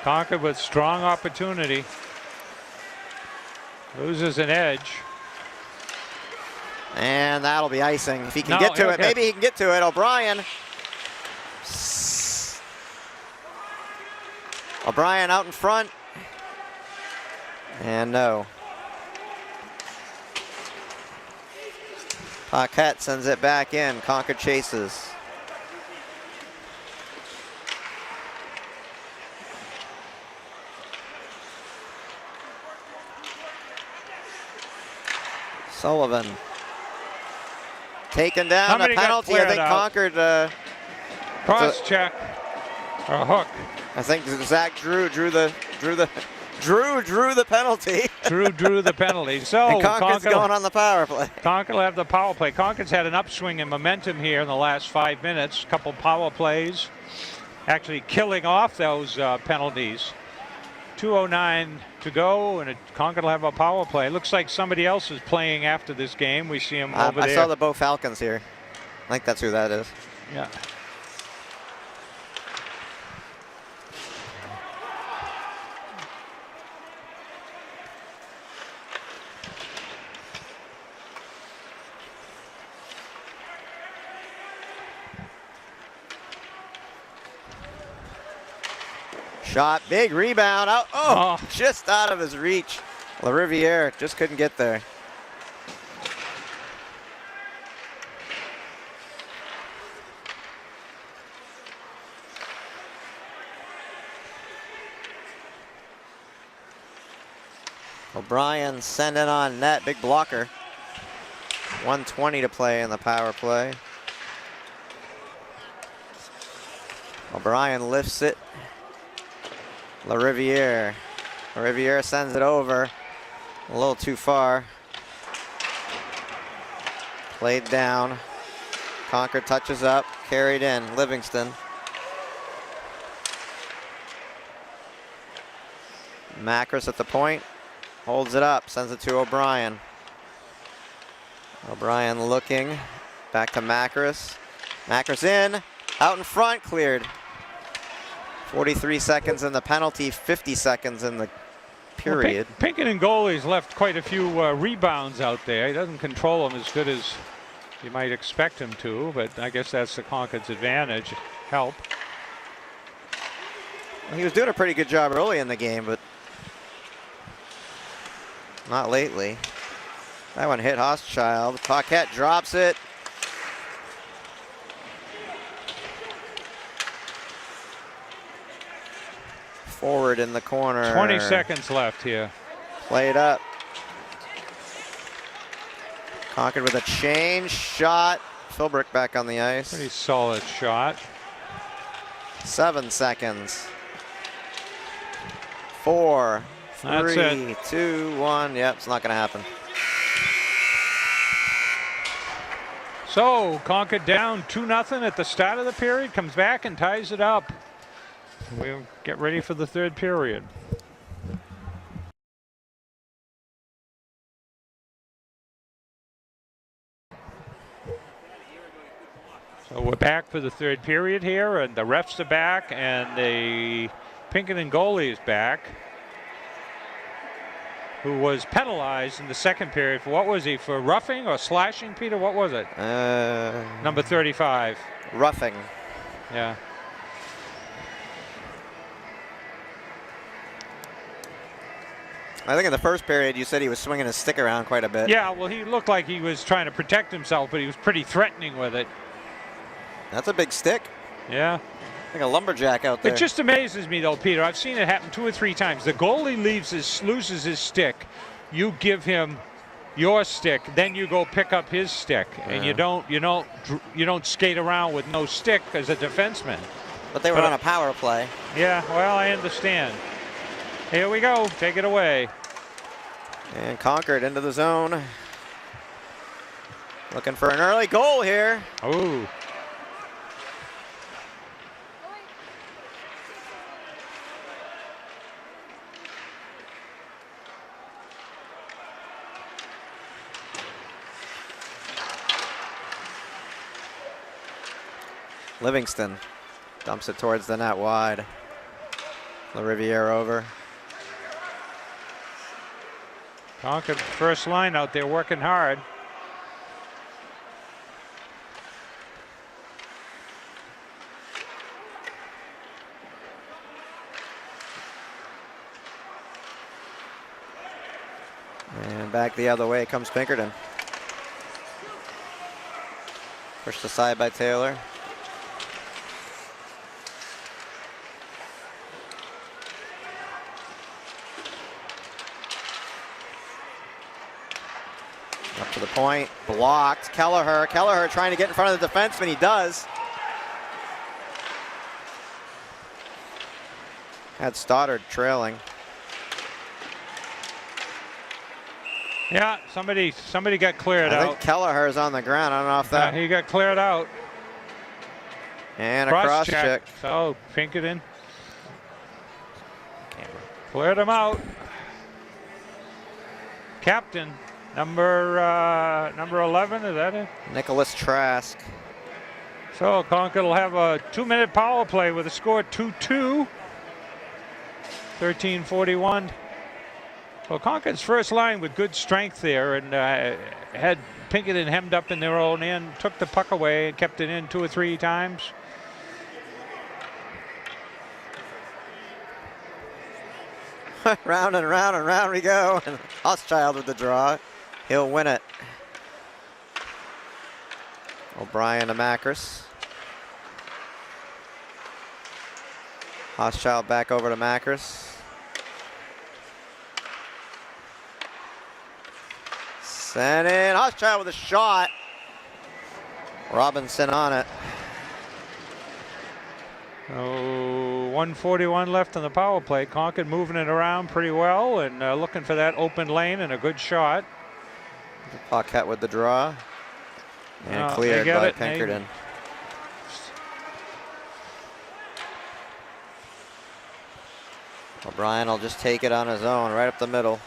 Concord with strong opportunity. Loses an edge. And that'll be icing. If he can get to it, maybe he can get to it. O'Brien. O'Brien out in front. And no. Paquette sends it back in. Concord chases. Sullivan. Taken down, a penalty. I think Concord. Cross check. Or hook. I think Zach Drew drew the penalty. Drew the penalty. So and Concord's going on the power play. Concord will have the power play. Concord's had an upswing in momentum here in the last 5 minutes. A couple power plays. actually killing off those penalties. 2:09 to go, and Concord will have a power play. Looks like somebody else is playing after this game. We see him over there. I saw the Bo Falcons here. I think that's who that is. Yeah. Shot, big rebound. Oh, just out of his reach. LaRiviere just couldn't get there. O'Brien sending on net, big blocker. 1:20 to play in the power play. O'Brien lifts it. LaRiviere. LaRiviere sends it over. A little too far. Played down. Concord touches up. Carried in. Livingston. Macris at the point. Holds it up. Sends it to O'Brien. O'Brien looking. Back to Macris. Macris in. Out in front. Cleared. 43 seconds in the penalty, 50 seconds in the period. Well, Pinkerton goalie's left quite a few rebounds out there. He doesn't control them as good as you might expect him to, but I guess that's the Concord's advantage. Help. Well, he was doing a pretty good job early in the game, but not lately. That one hit Hostchild. Paquette drops it. Forward in the corner. 20 seconds left here. Played up. Concord with a change shot. Philbrick back on the ice. Pretty solid shot. 7 seconds. 4, 3, 2, 1. Yep, it's not going to happen. So Concord down 2-0 at the start of the period. Comes back and ties it up. We'll get ready for the third period. So we're back for the third period here, and the refs are back, and the Pinkerton goalie is back, who was penalized in the second period for, what was he, for roughing or slashing, Peter? What was it? Number 35. Roughing. Yeah. I think in the first period you said he was swinging his stick around quite a bit. Yeah, well, he looked like he was trying to protect himself, but he was pretty threatening with it. That's a big stick. Yeah. Like a lumberjack out there. It just amazes me, though, Peter. I've seen it happen 2 or 3 times. The goalie loses his stick. You give him your stick, then you go pick up his stick, and you don't skate around with no stick as a defenseman. But they were on a power play. Yeah, well, I understand. Here we go. Take it away. And Concord into the zone. Looking for an early goal here. Ooh. Livingston dumps it towards the net wide. LaRiviere over. Concord first line out there working hard. And back the other way comes Pinkerton. Pushed aside by Taylor. Up to the point, blocked. Kelleher trying to get in front of the defenseman, he does. Had Stoddard trailing. Yeah, somebody got cleared out. I think Kelleher's on the ground. I don't know if that. He got cleared out. And a cross check. So Pinkerton cleared him out. Captain, number 11, is that it? Nicholas Trask. So Concord will have a 2-minute power play with a score 2-2. 13:41. Well, Concord's first line with good strength there and had Pinkerton hemmed up in their own end, took the puck away and kept it in 2 or 3 times. Round and round and round we go. And Hochschild with the draw. He'll win it. O'Brien to Macris. Hochschild back over to Macris. Sent in. Hochschild with a shot. Robinson on it. Oh, 1:41 left on the power play. Concord moving it around pretty well and looking for that open lane and a good shot. Paquette with the draw. And cleared by Pinkerton. O'Brien will just take it on his own, right up the middle.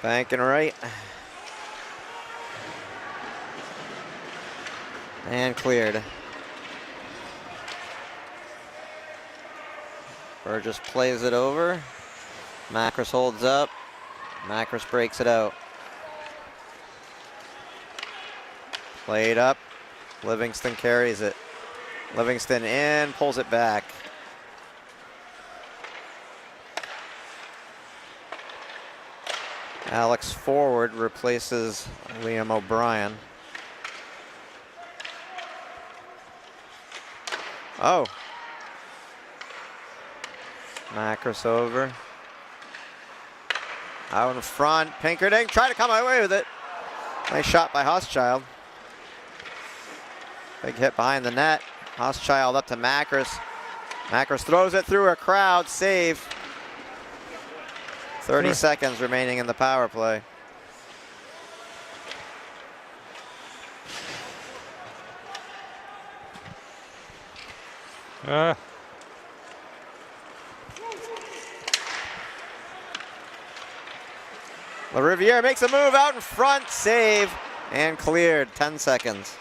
Banking right. And cleared. Burgess plays it over. Macris holds up. Macris breaks it out. Played up. Livingston carries it. Livingston in, pulls it back. Alex Forward replaces Liam O'Brien. Oh. Macris over. Out in front. Pinkerton trying to come away with it. Nice shot by Hochschild. Big hit behind the net. Hochschild up to Macris. Macris throws it through a crowd. Save. 30 seconds remaining in the power play. LaRiviere makes a move out in front. Save. And cleared. 10 seconds.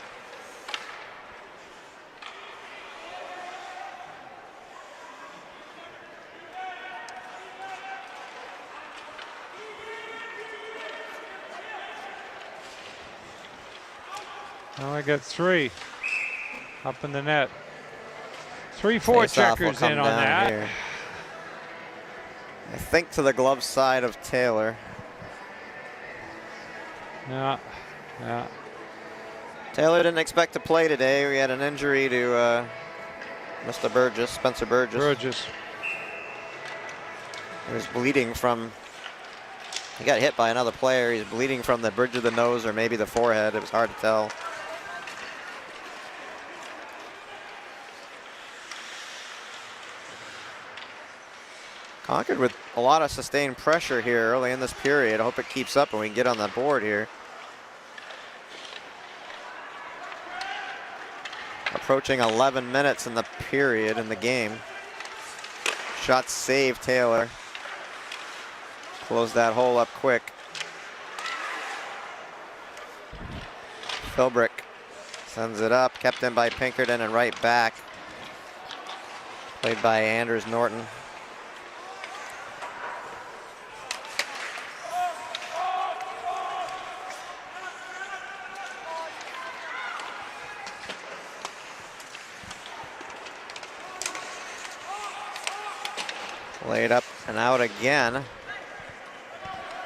Now I got 3 up in the net. 3-4 checkers in on that. Here. I think to the glove side of Taylor. Yeah. Taylor didn't expect to play today. We had an injury to Mr. Burgess, Spencer Burgess. He was bleeding from, he got hit by another player. He's bleeding from the bridge of the nose or maybe the forehead. It was hard to tell. Concord with a lot of sustained pressure here early in this period. I hope it keeps up and we can get on the board here. Approaching 11 minutes in the period in the game. Shot saved, Taylor. Close that hole up quick. Philbrick sends it up, kept in by Pinkerton and right back. Played by Anders Norton. Played up and out again.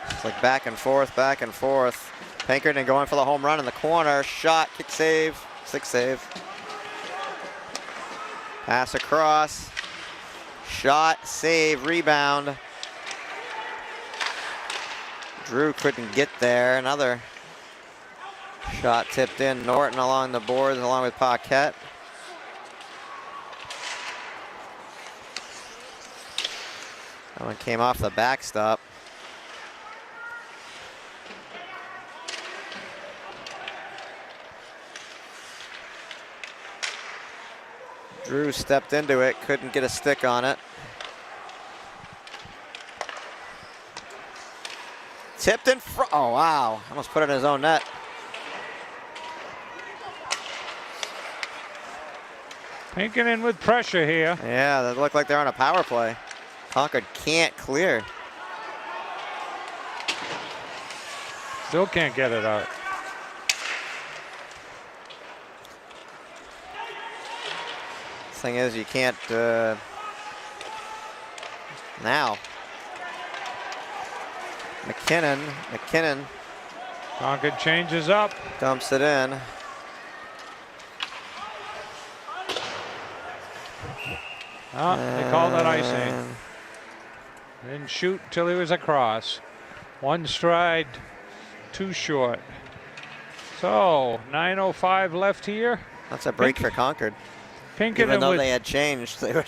It's like back and forth, back and forth. Pinkerton going for the home run in the corner. Shot, kick save, 6 save. Pass across. Shot, save, rebound. Drew couldn't get there. Another shot tipped in. Norton along the boards along with Paquette. That one came off the backstop. Drew stepped into it, couldn't get a stick on it. Tipped in front. Oh, wow. Almost put it in his own net. Pinkerton with pressure here. Yeah, they look like they're on a power play. Concord can't clear. Still can't get it out. Thing is, you can't. Now. McKinnon Concord changes up. dumps it in. Oh, they called that icing. Didn't shoot till he was across. One stride, too short. So 9:05 left here. That's a break for Concord. Pinkerton Even though with, they had changed, they were.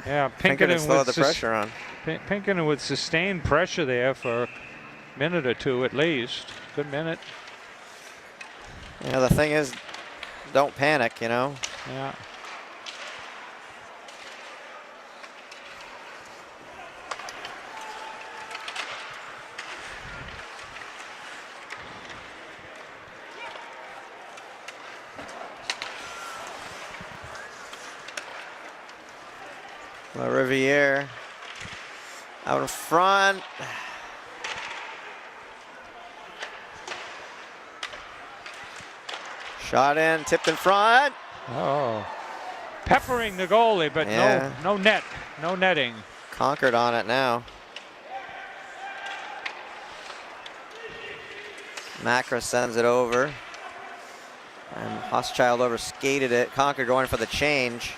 yeah, Pinkerton slowed the pressure on. Pinkerton with sustained pressure there for a minute or two at least. Good minute. Yeah, the thing is, don't panic, you know. Yeah. La Riviere out in front. Shot in, tipped in front. Oh. Peppering the goalie, but Yeah. no net, no netting. Concord on it now. Macra sends it over. And Hochschild overskated it. Concord going for the change.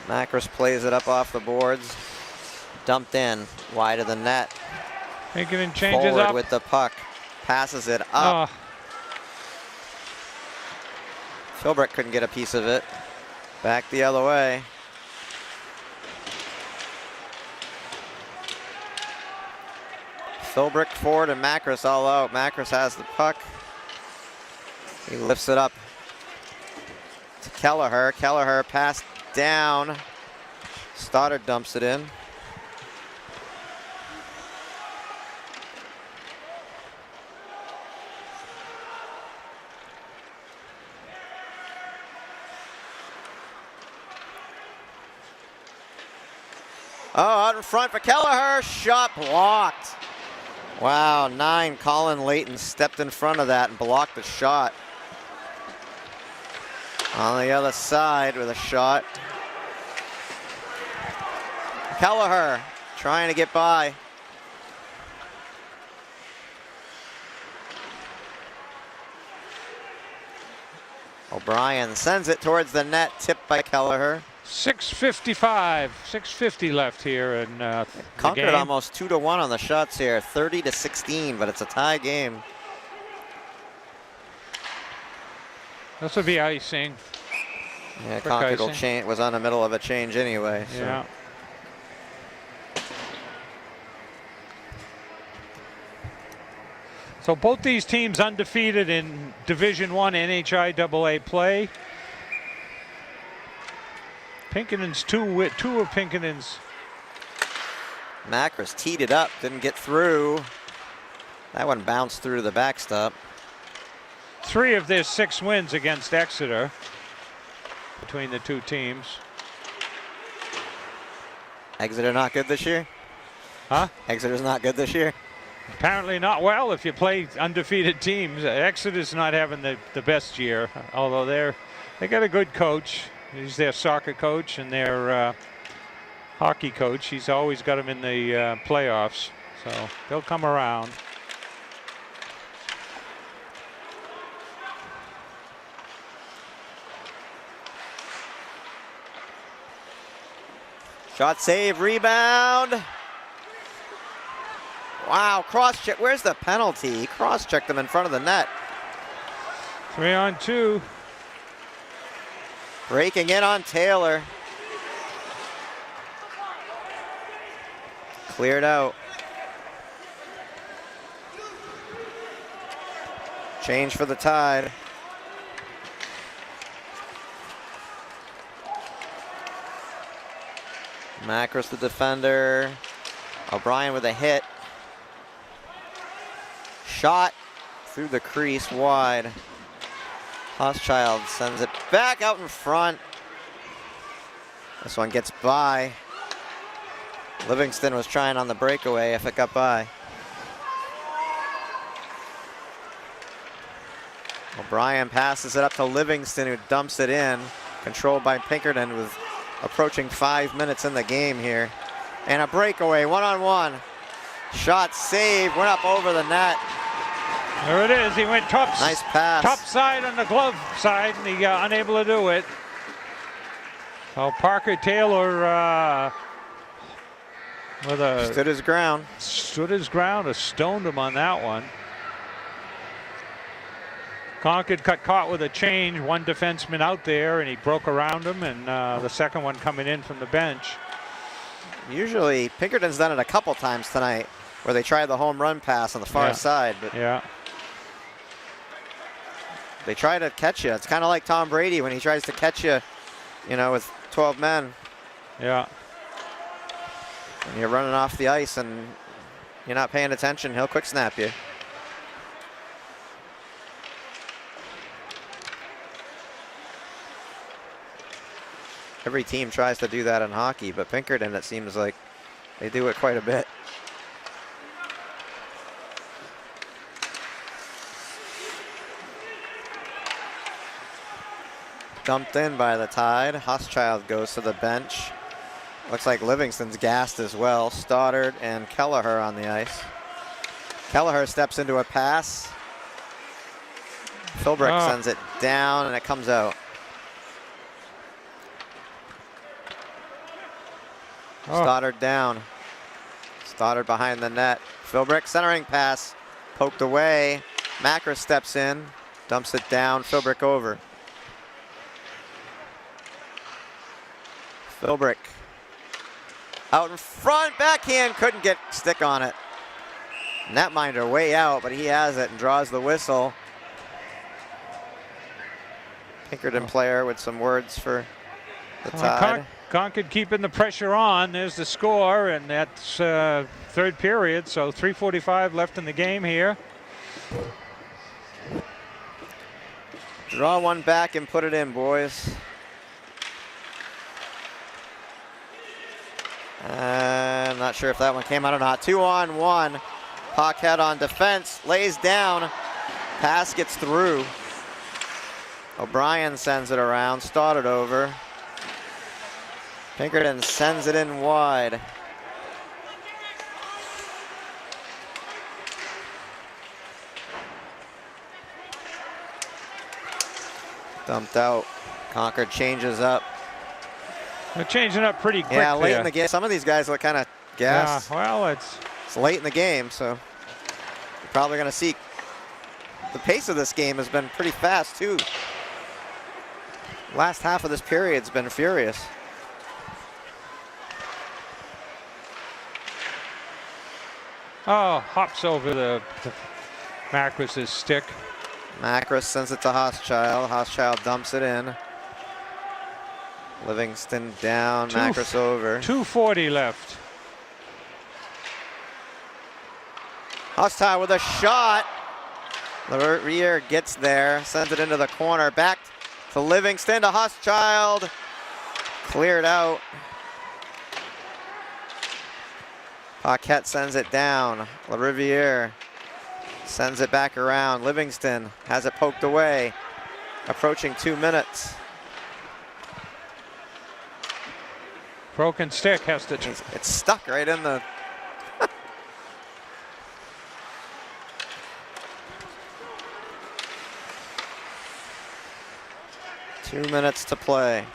Macros plays it up off the boards. Dumped in, wide of the net. Pinkerton changes Forward up. with the puck. Passes it up. Oh, Philbrick couldn't get a piece of it. Back the other way. Philbrick forward and Macros all out. Macros has the puck. He lifts it up to Kelleher. Kelleher passed down. Stoddard dumps it in. Oh, out in front for Kelleher. Shot blocked. Wow, 9. Colin Layton stepped in front of that and blocked the shot. On the other side with a shot. Kelleher trying to get by. O'Brien sends it towards the net, tipped by Kelleher. 6:50 left here in the Concord game. almost 2-1 on the shots here, 30-16, but it's a tie game. This would be icing. Yeah, For Concord will Kaisen. was on the middle of a change anyway. So. Yeah. So both these teams undefeated in Division I NHIAA play. Pinkerton's two of Pinkerton's. Macros teed it up, didn't get through. That one bounced through the backstop. 3 of their 6 wins against Exeter between the two teams. Exeter not good this year? Huh? Exeter's not good this year? Apparently not well if you play undefeated teams. Exeter's not having the best year, although they got a good coach. He's their soccer coach and their hockey coach. He's always got them in the playoffs, so they'll come around. Shot save, rebound. Wow, cross check. Where's the penalty? He cross checked them in front of the net. 3-on-2. Breaking in on Taylor. Cleared out. Change for the Tide. Macros the defender. O'Brien with a hit. Shot through the crease wide. Hochschild sends it back out in front. This one gets by. Livingston was trying on the breakaway if it got by. O'Brien passes it up to Livingston, who dumps it in. Controlled by Pinkerton with approaching 5 minutes in the game here. And a breakaway, one-on-one. Shot saved, went up over the net. There it is. He went top. Nice pass. Top side on the glove side, and he got unable to do it. So Parker Taylor with a stood his ground. Stood his ground. Stoned him on that one. Concord got caught with a change. One defenseman out there, and he broke around him, and the second one coming in from the bench. Usually, Pinkerton's done it a couple times tonight, where they tried the home run pass on the far side, but they try to catch you. It's kind of like Tom Brady when he tries to catch you, you know, with 12 men. Yeah. And you're running off the ice and you're not paying attention, he'll quick snap you. Every team tries to do that in hockey, but Pinkerton, it seems like they do it quite a bit. Dumped in by the Tide. Hochschild goes to the bench. Looks like Livingston's gassed as well. Stoddard and Kelleher on the ice. Kelleher steps into a pass. Philbrick sends it down and it comes out. Stoddard down. Stoddard behind the net. Philbrick centering pass. Poked away. Macra steps in. Dumps it down. Philbrick over. Philbrick. Out in front. Backhand. Couldn't get stick on it. Netminder way out, but he has it and draws the whistle. Pinkerton player with some words for the Tide. Concord keeping the pressure on. There's the score, and that's third period, so 3:45 left in the game here. Draw one back and put it in, boys. I'm not sure if that one came out or not. 2-on-1. Paquette on defense, lays down. Pass gets through. O'Brien sends it around, started over. Pinkerton sends it in wide. Dumped out. Concord changes up. They're changing up pretty quick. Yeah, late in the game. Some of these guys look kind of gassed. Yeah, well, it's late in the game, so you're probably going to see the pace of this game has been pretty fast too. Last half of this period's been furious. Oh, hops over the Macros' stick. Macros sends it to Hochschild. Hochschild dumps it in. Livingston down, Macros over. 2:40 left. Hochschild with a shot. Rier gets there, sends it into the corner. Back to Livingston, to Hochschild. Cleared out. Paquette sends it down. LaRiviere sends it back around. Livingston has it poked away. Approaching 2 minutes. Broken stick has to. It's stuck right in the. 2 minutes to play.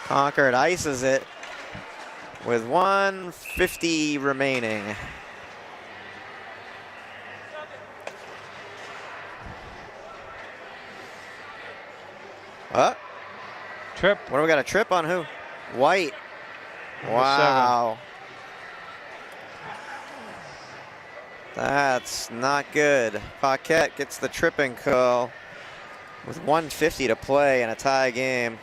Concord ices it with 1:50 remaining. Trip. What do we got? A trip on who? White. Wow. That's not good. Paquette gets the tripping call with 1:50 to play in a tie game.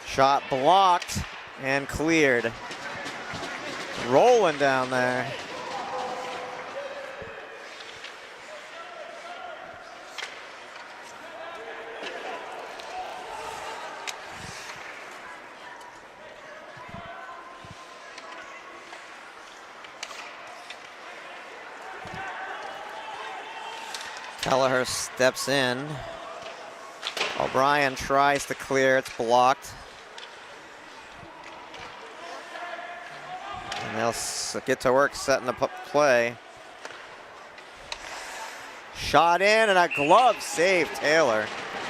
Shot blocked and cleared. Rolling down there. Kelleher steps in. O'Brien tries to clear, it's blocked. And they'll get to work setting the play. Shot in and a glove save, Taylor.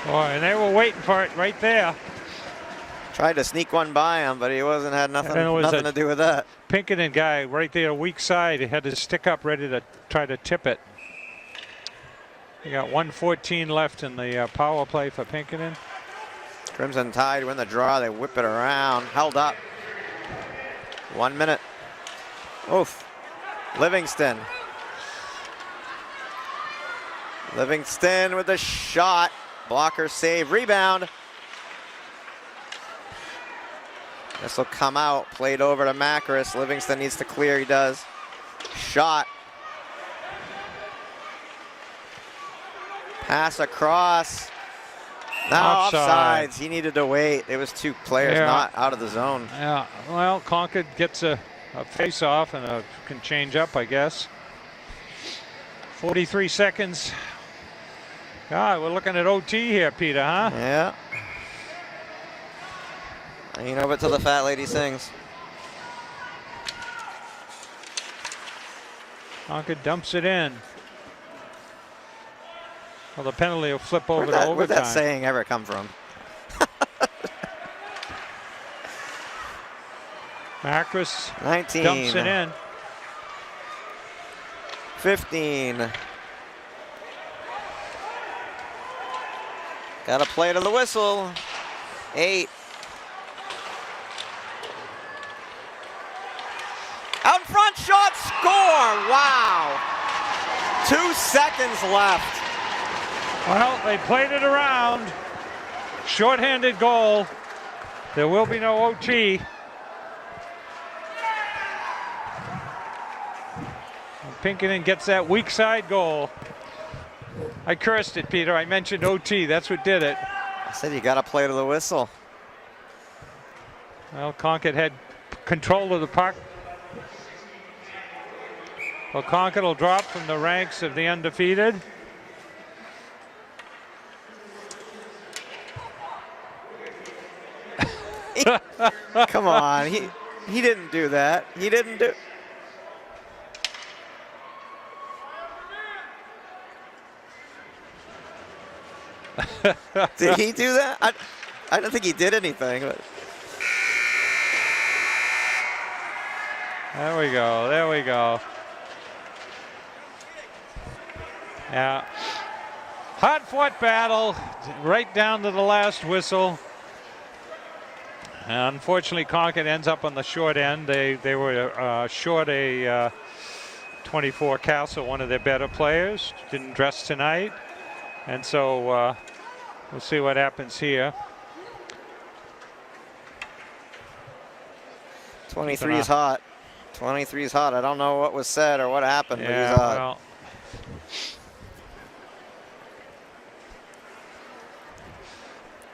Boy, and they were waiting for it right there. Tried to sneak one by him, but he had nothing to do with that. Pinkerton guy right there, weak side. He had his stick up ready to try to tip it. You got 1:14 left in the power play for Pinkerton. Crimson Tide win the draw. They whip it around. Held up. 1 minute. Oof. Livingston. Livingston with the shot. Blocker save. Rebound. This will come out. Played over to Macris. Livingston needs to clear. He does. Shot. Pass across. Now offsides. He needed to wait. There was two players not out of the zone. Yeah. Well, Concord gets a face-off and can change up, I guess. 43 seconds. God, we're looking at OT here, Peter, huh? Yeah. You know what till the fat lady sings. Concord dumps it in. Well, the penalty will flip over to overtime. Where'd that saying ever come from? Macris 19. dumps it in. 15. Got to play to the whistle. 8. Out in front, shot, score! Wow! 2 seconds left. Well, they played it around. Short-handed goal. There will be no OT. Pinkerton gets that weak side goal. I cursed it, Peter. I mentioned OT. That's what did it. I said you got to play to the whistle. Well, Concord had control of the puck. Well, Concord will drop from the ranks of the undefeated. Come on, he didn't do that. He didn't do. Did he do that? I don't think he did anything. But. There we go. There we go. Yeah. Hard-fought battle, right down to the last whistle. And unfortunately, Concord ends up on the short end. They were short a 24 Castle, one of their better players. Didn't dress tonight. And so we'll see what happens here. 23 is hot. 23 is hot. I don't know what was said or what happened, but he's hot.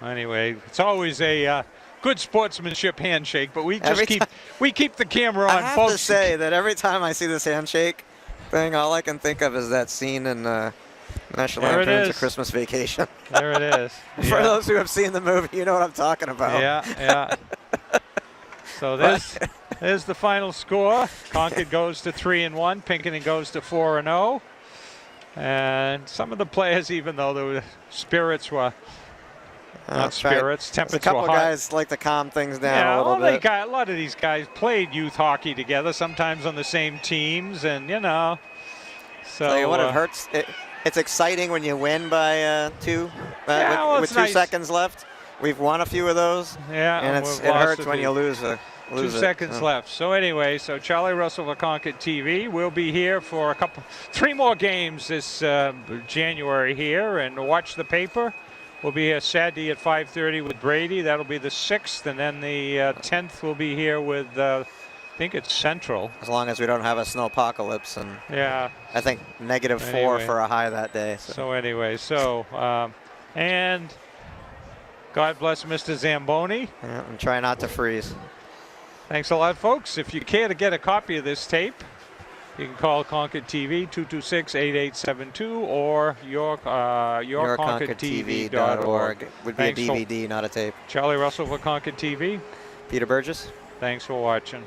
Well, anyway, it's always a good sportsmanship handshake, but we just keep the camera on. I have folks. to say that every time I see this handshake thing, all I can think of is that scene in National Lampoon's A Christmas Vacation. There it is. For those who have seen the movie, you know what I'm talking about. Yeah, yeah. So there's the final score. Concord goes to 3-1. Pinkerton goes to 4-0. And some of the players, even though the spirits were not spirits, temperatures were hot. A couple guys like to calm things down a little bit. A lot of these guys played youth hockey together, sometimes on the same teams, and So Tell you what, it hurts. It's exciting when you win by 2 with 2 nice. seconds left. We've won a few of those. Yeah, and it hurts when you lose it. 2 seconds left. So anyway, so Charlie Russell for Concord TV. We'll be here for 3 more games this January here, and watch the paper. We'll be here Saturday at 5:30 with Brady. That'll be the 6th, and then the 10th we'll be here with, I think it's Central. As long as we don't have a snowpocalypse, and yeah, I think -4 for a high that day. So anyway, and God bless Mr. Zamboni. Yeah, and try not to freeze. Thanks a lot, folks. If you care to get a copy of this tape, you can call Concord TV 226-8872 or yourConcordTV.org. Would be a DVD, not a tape. Charlie Russell for Concord TV. Peter Burgess. Thanks for watching.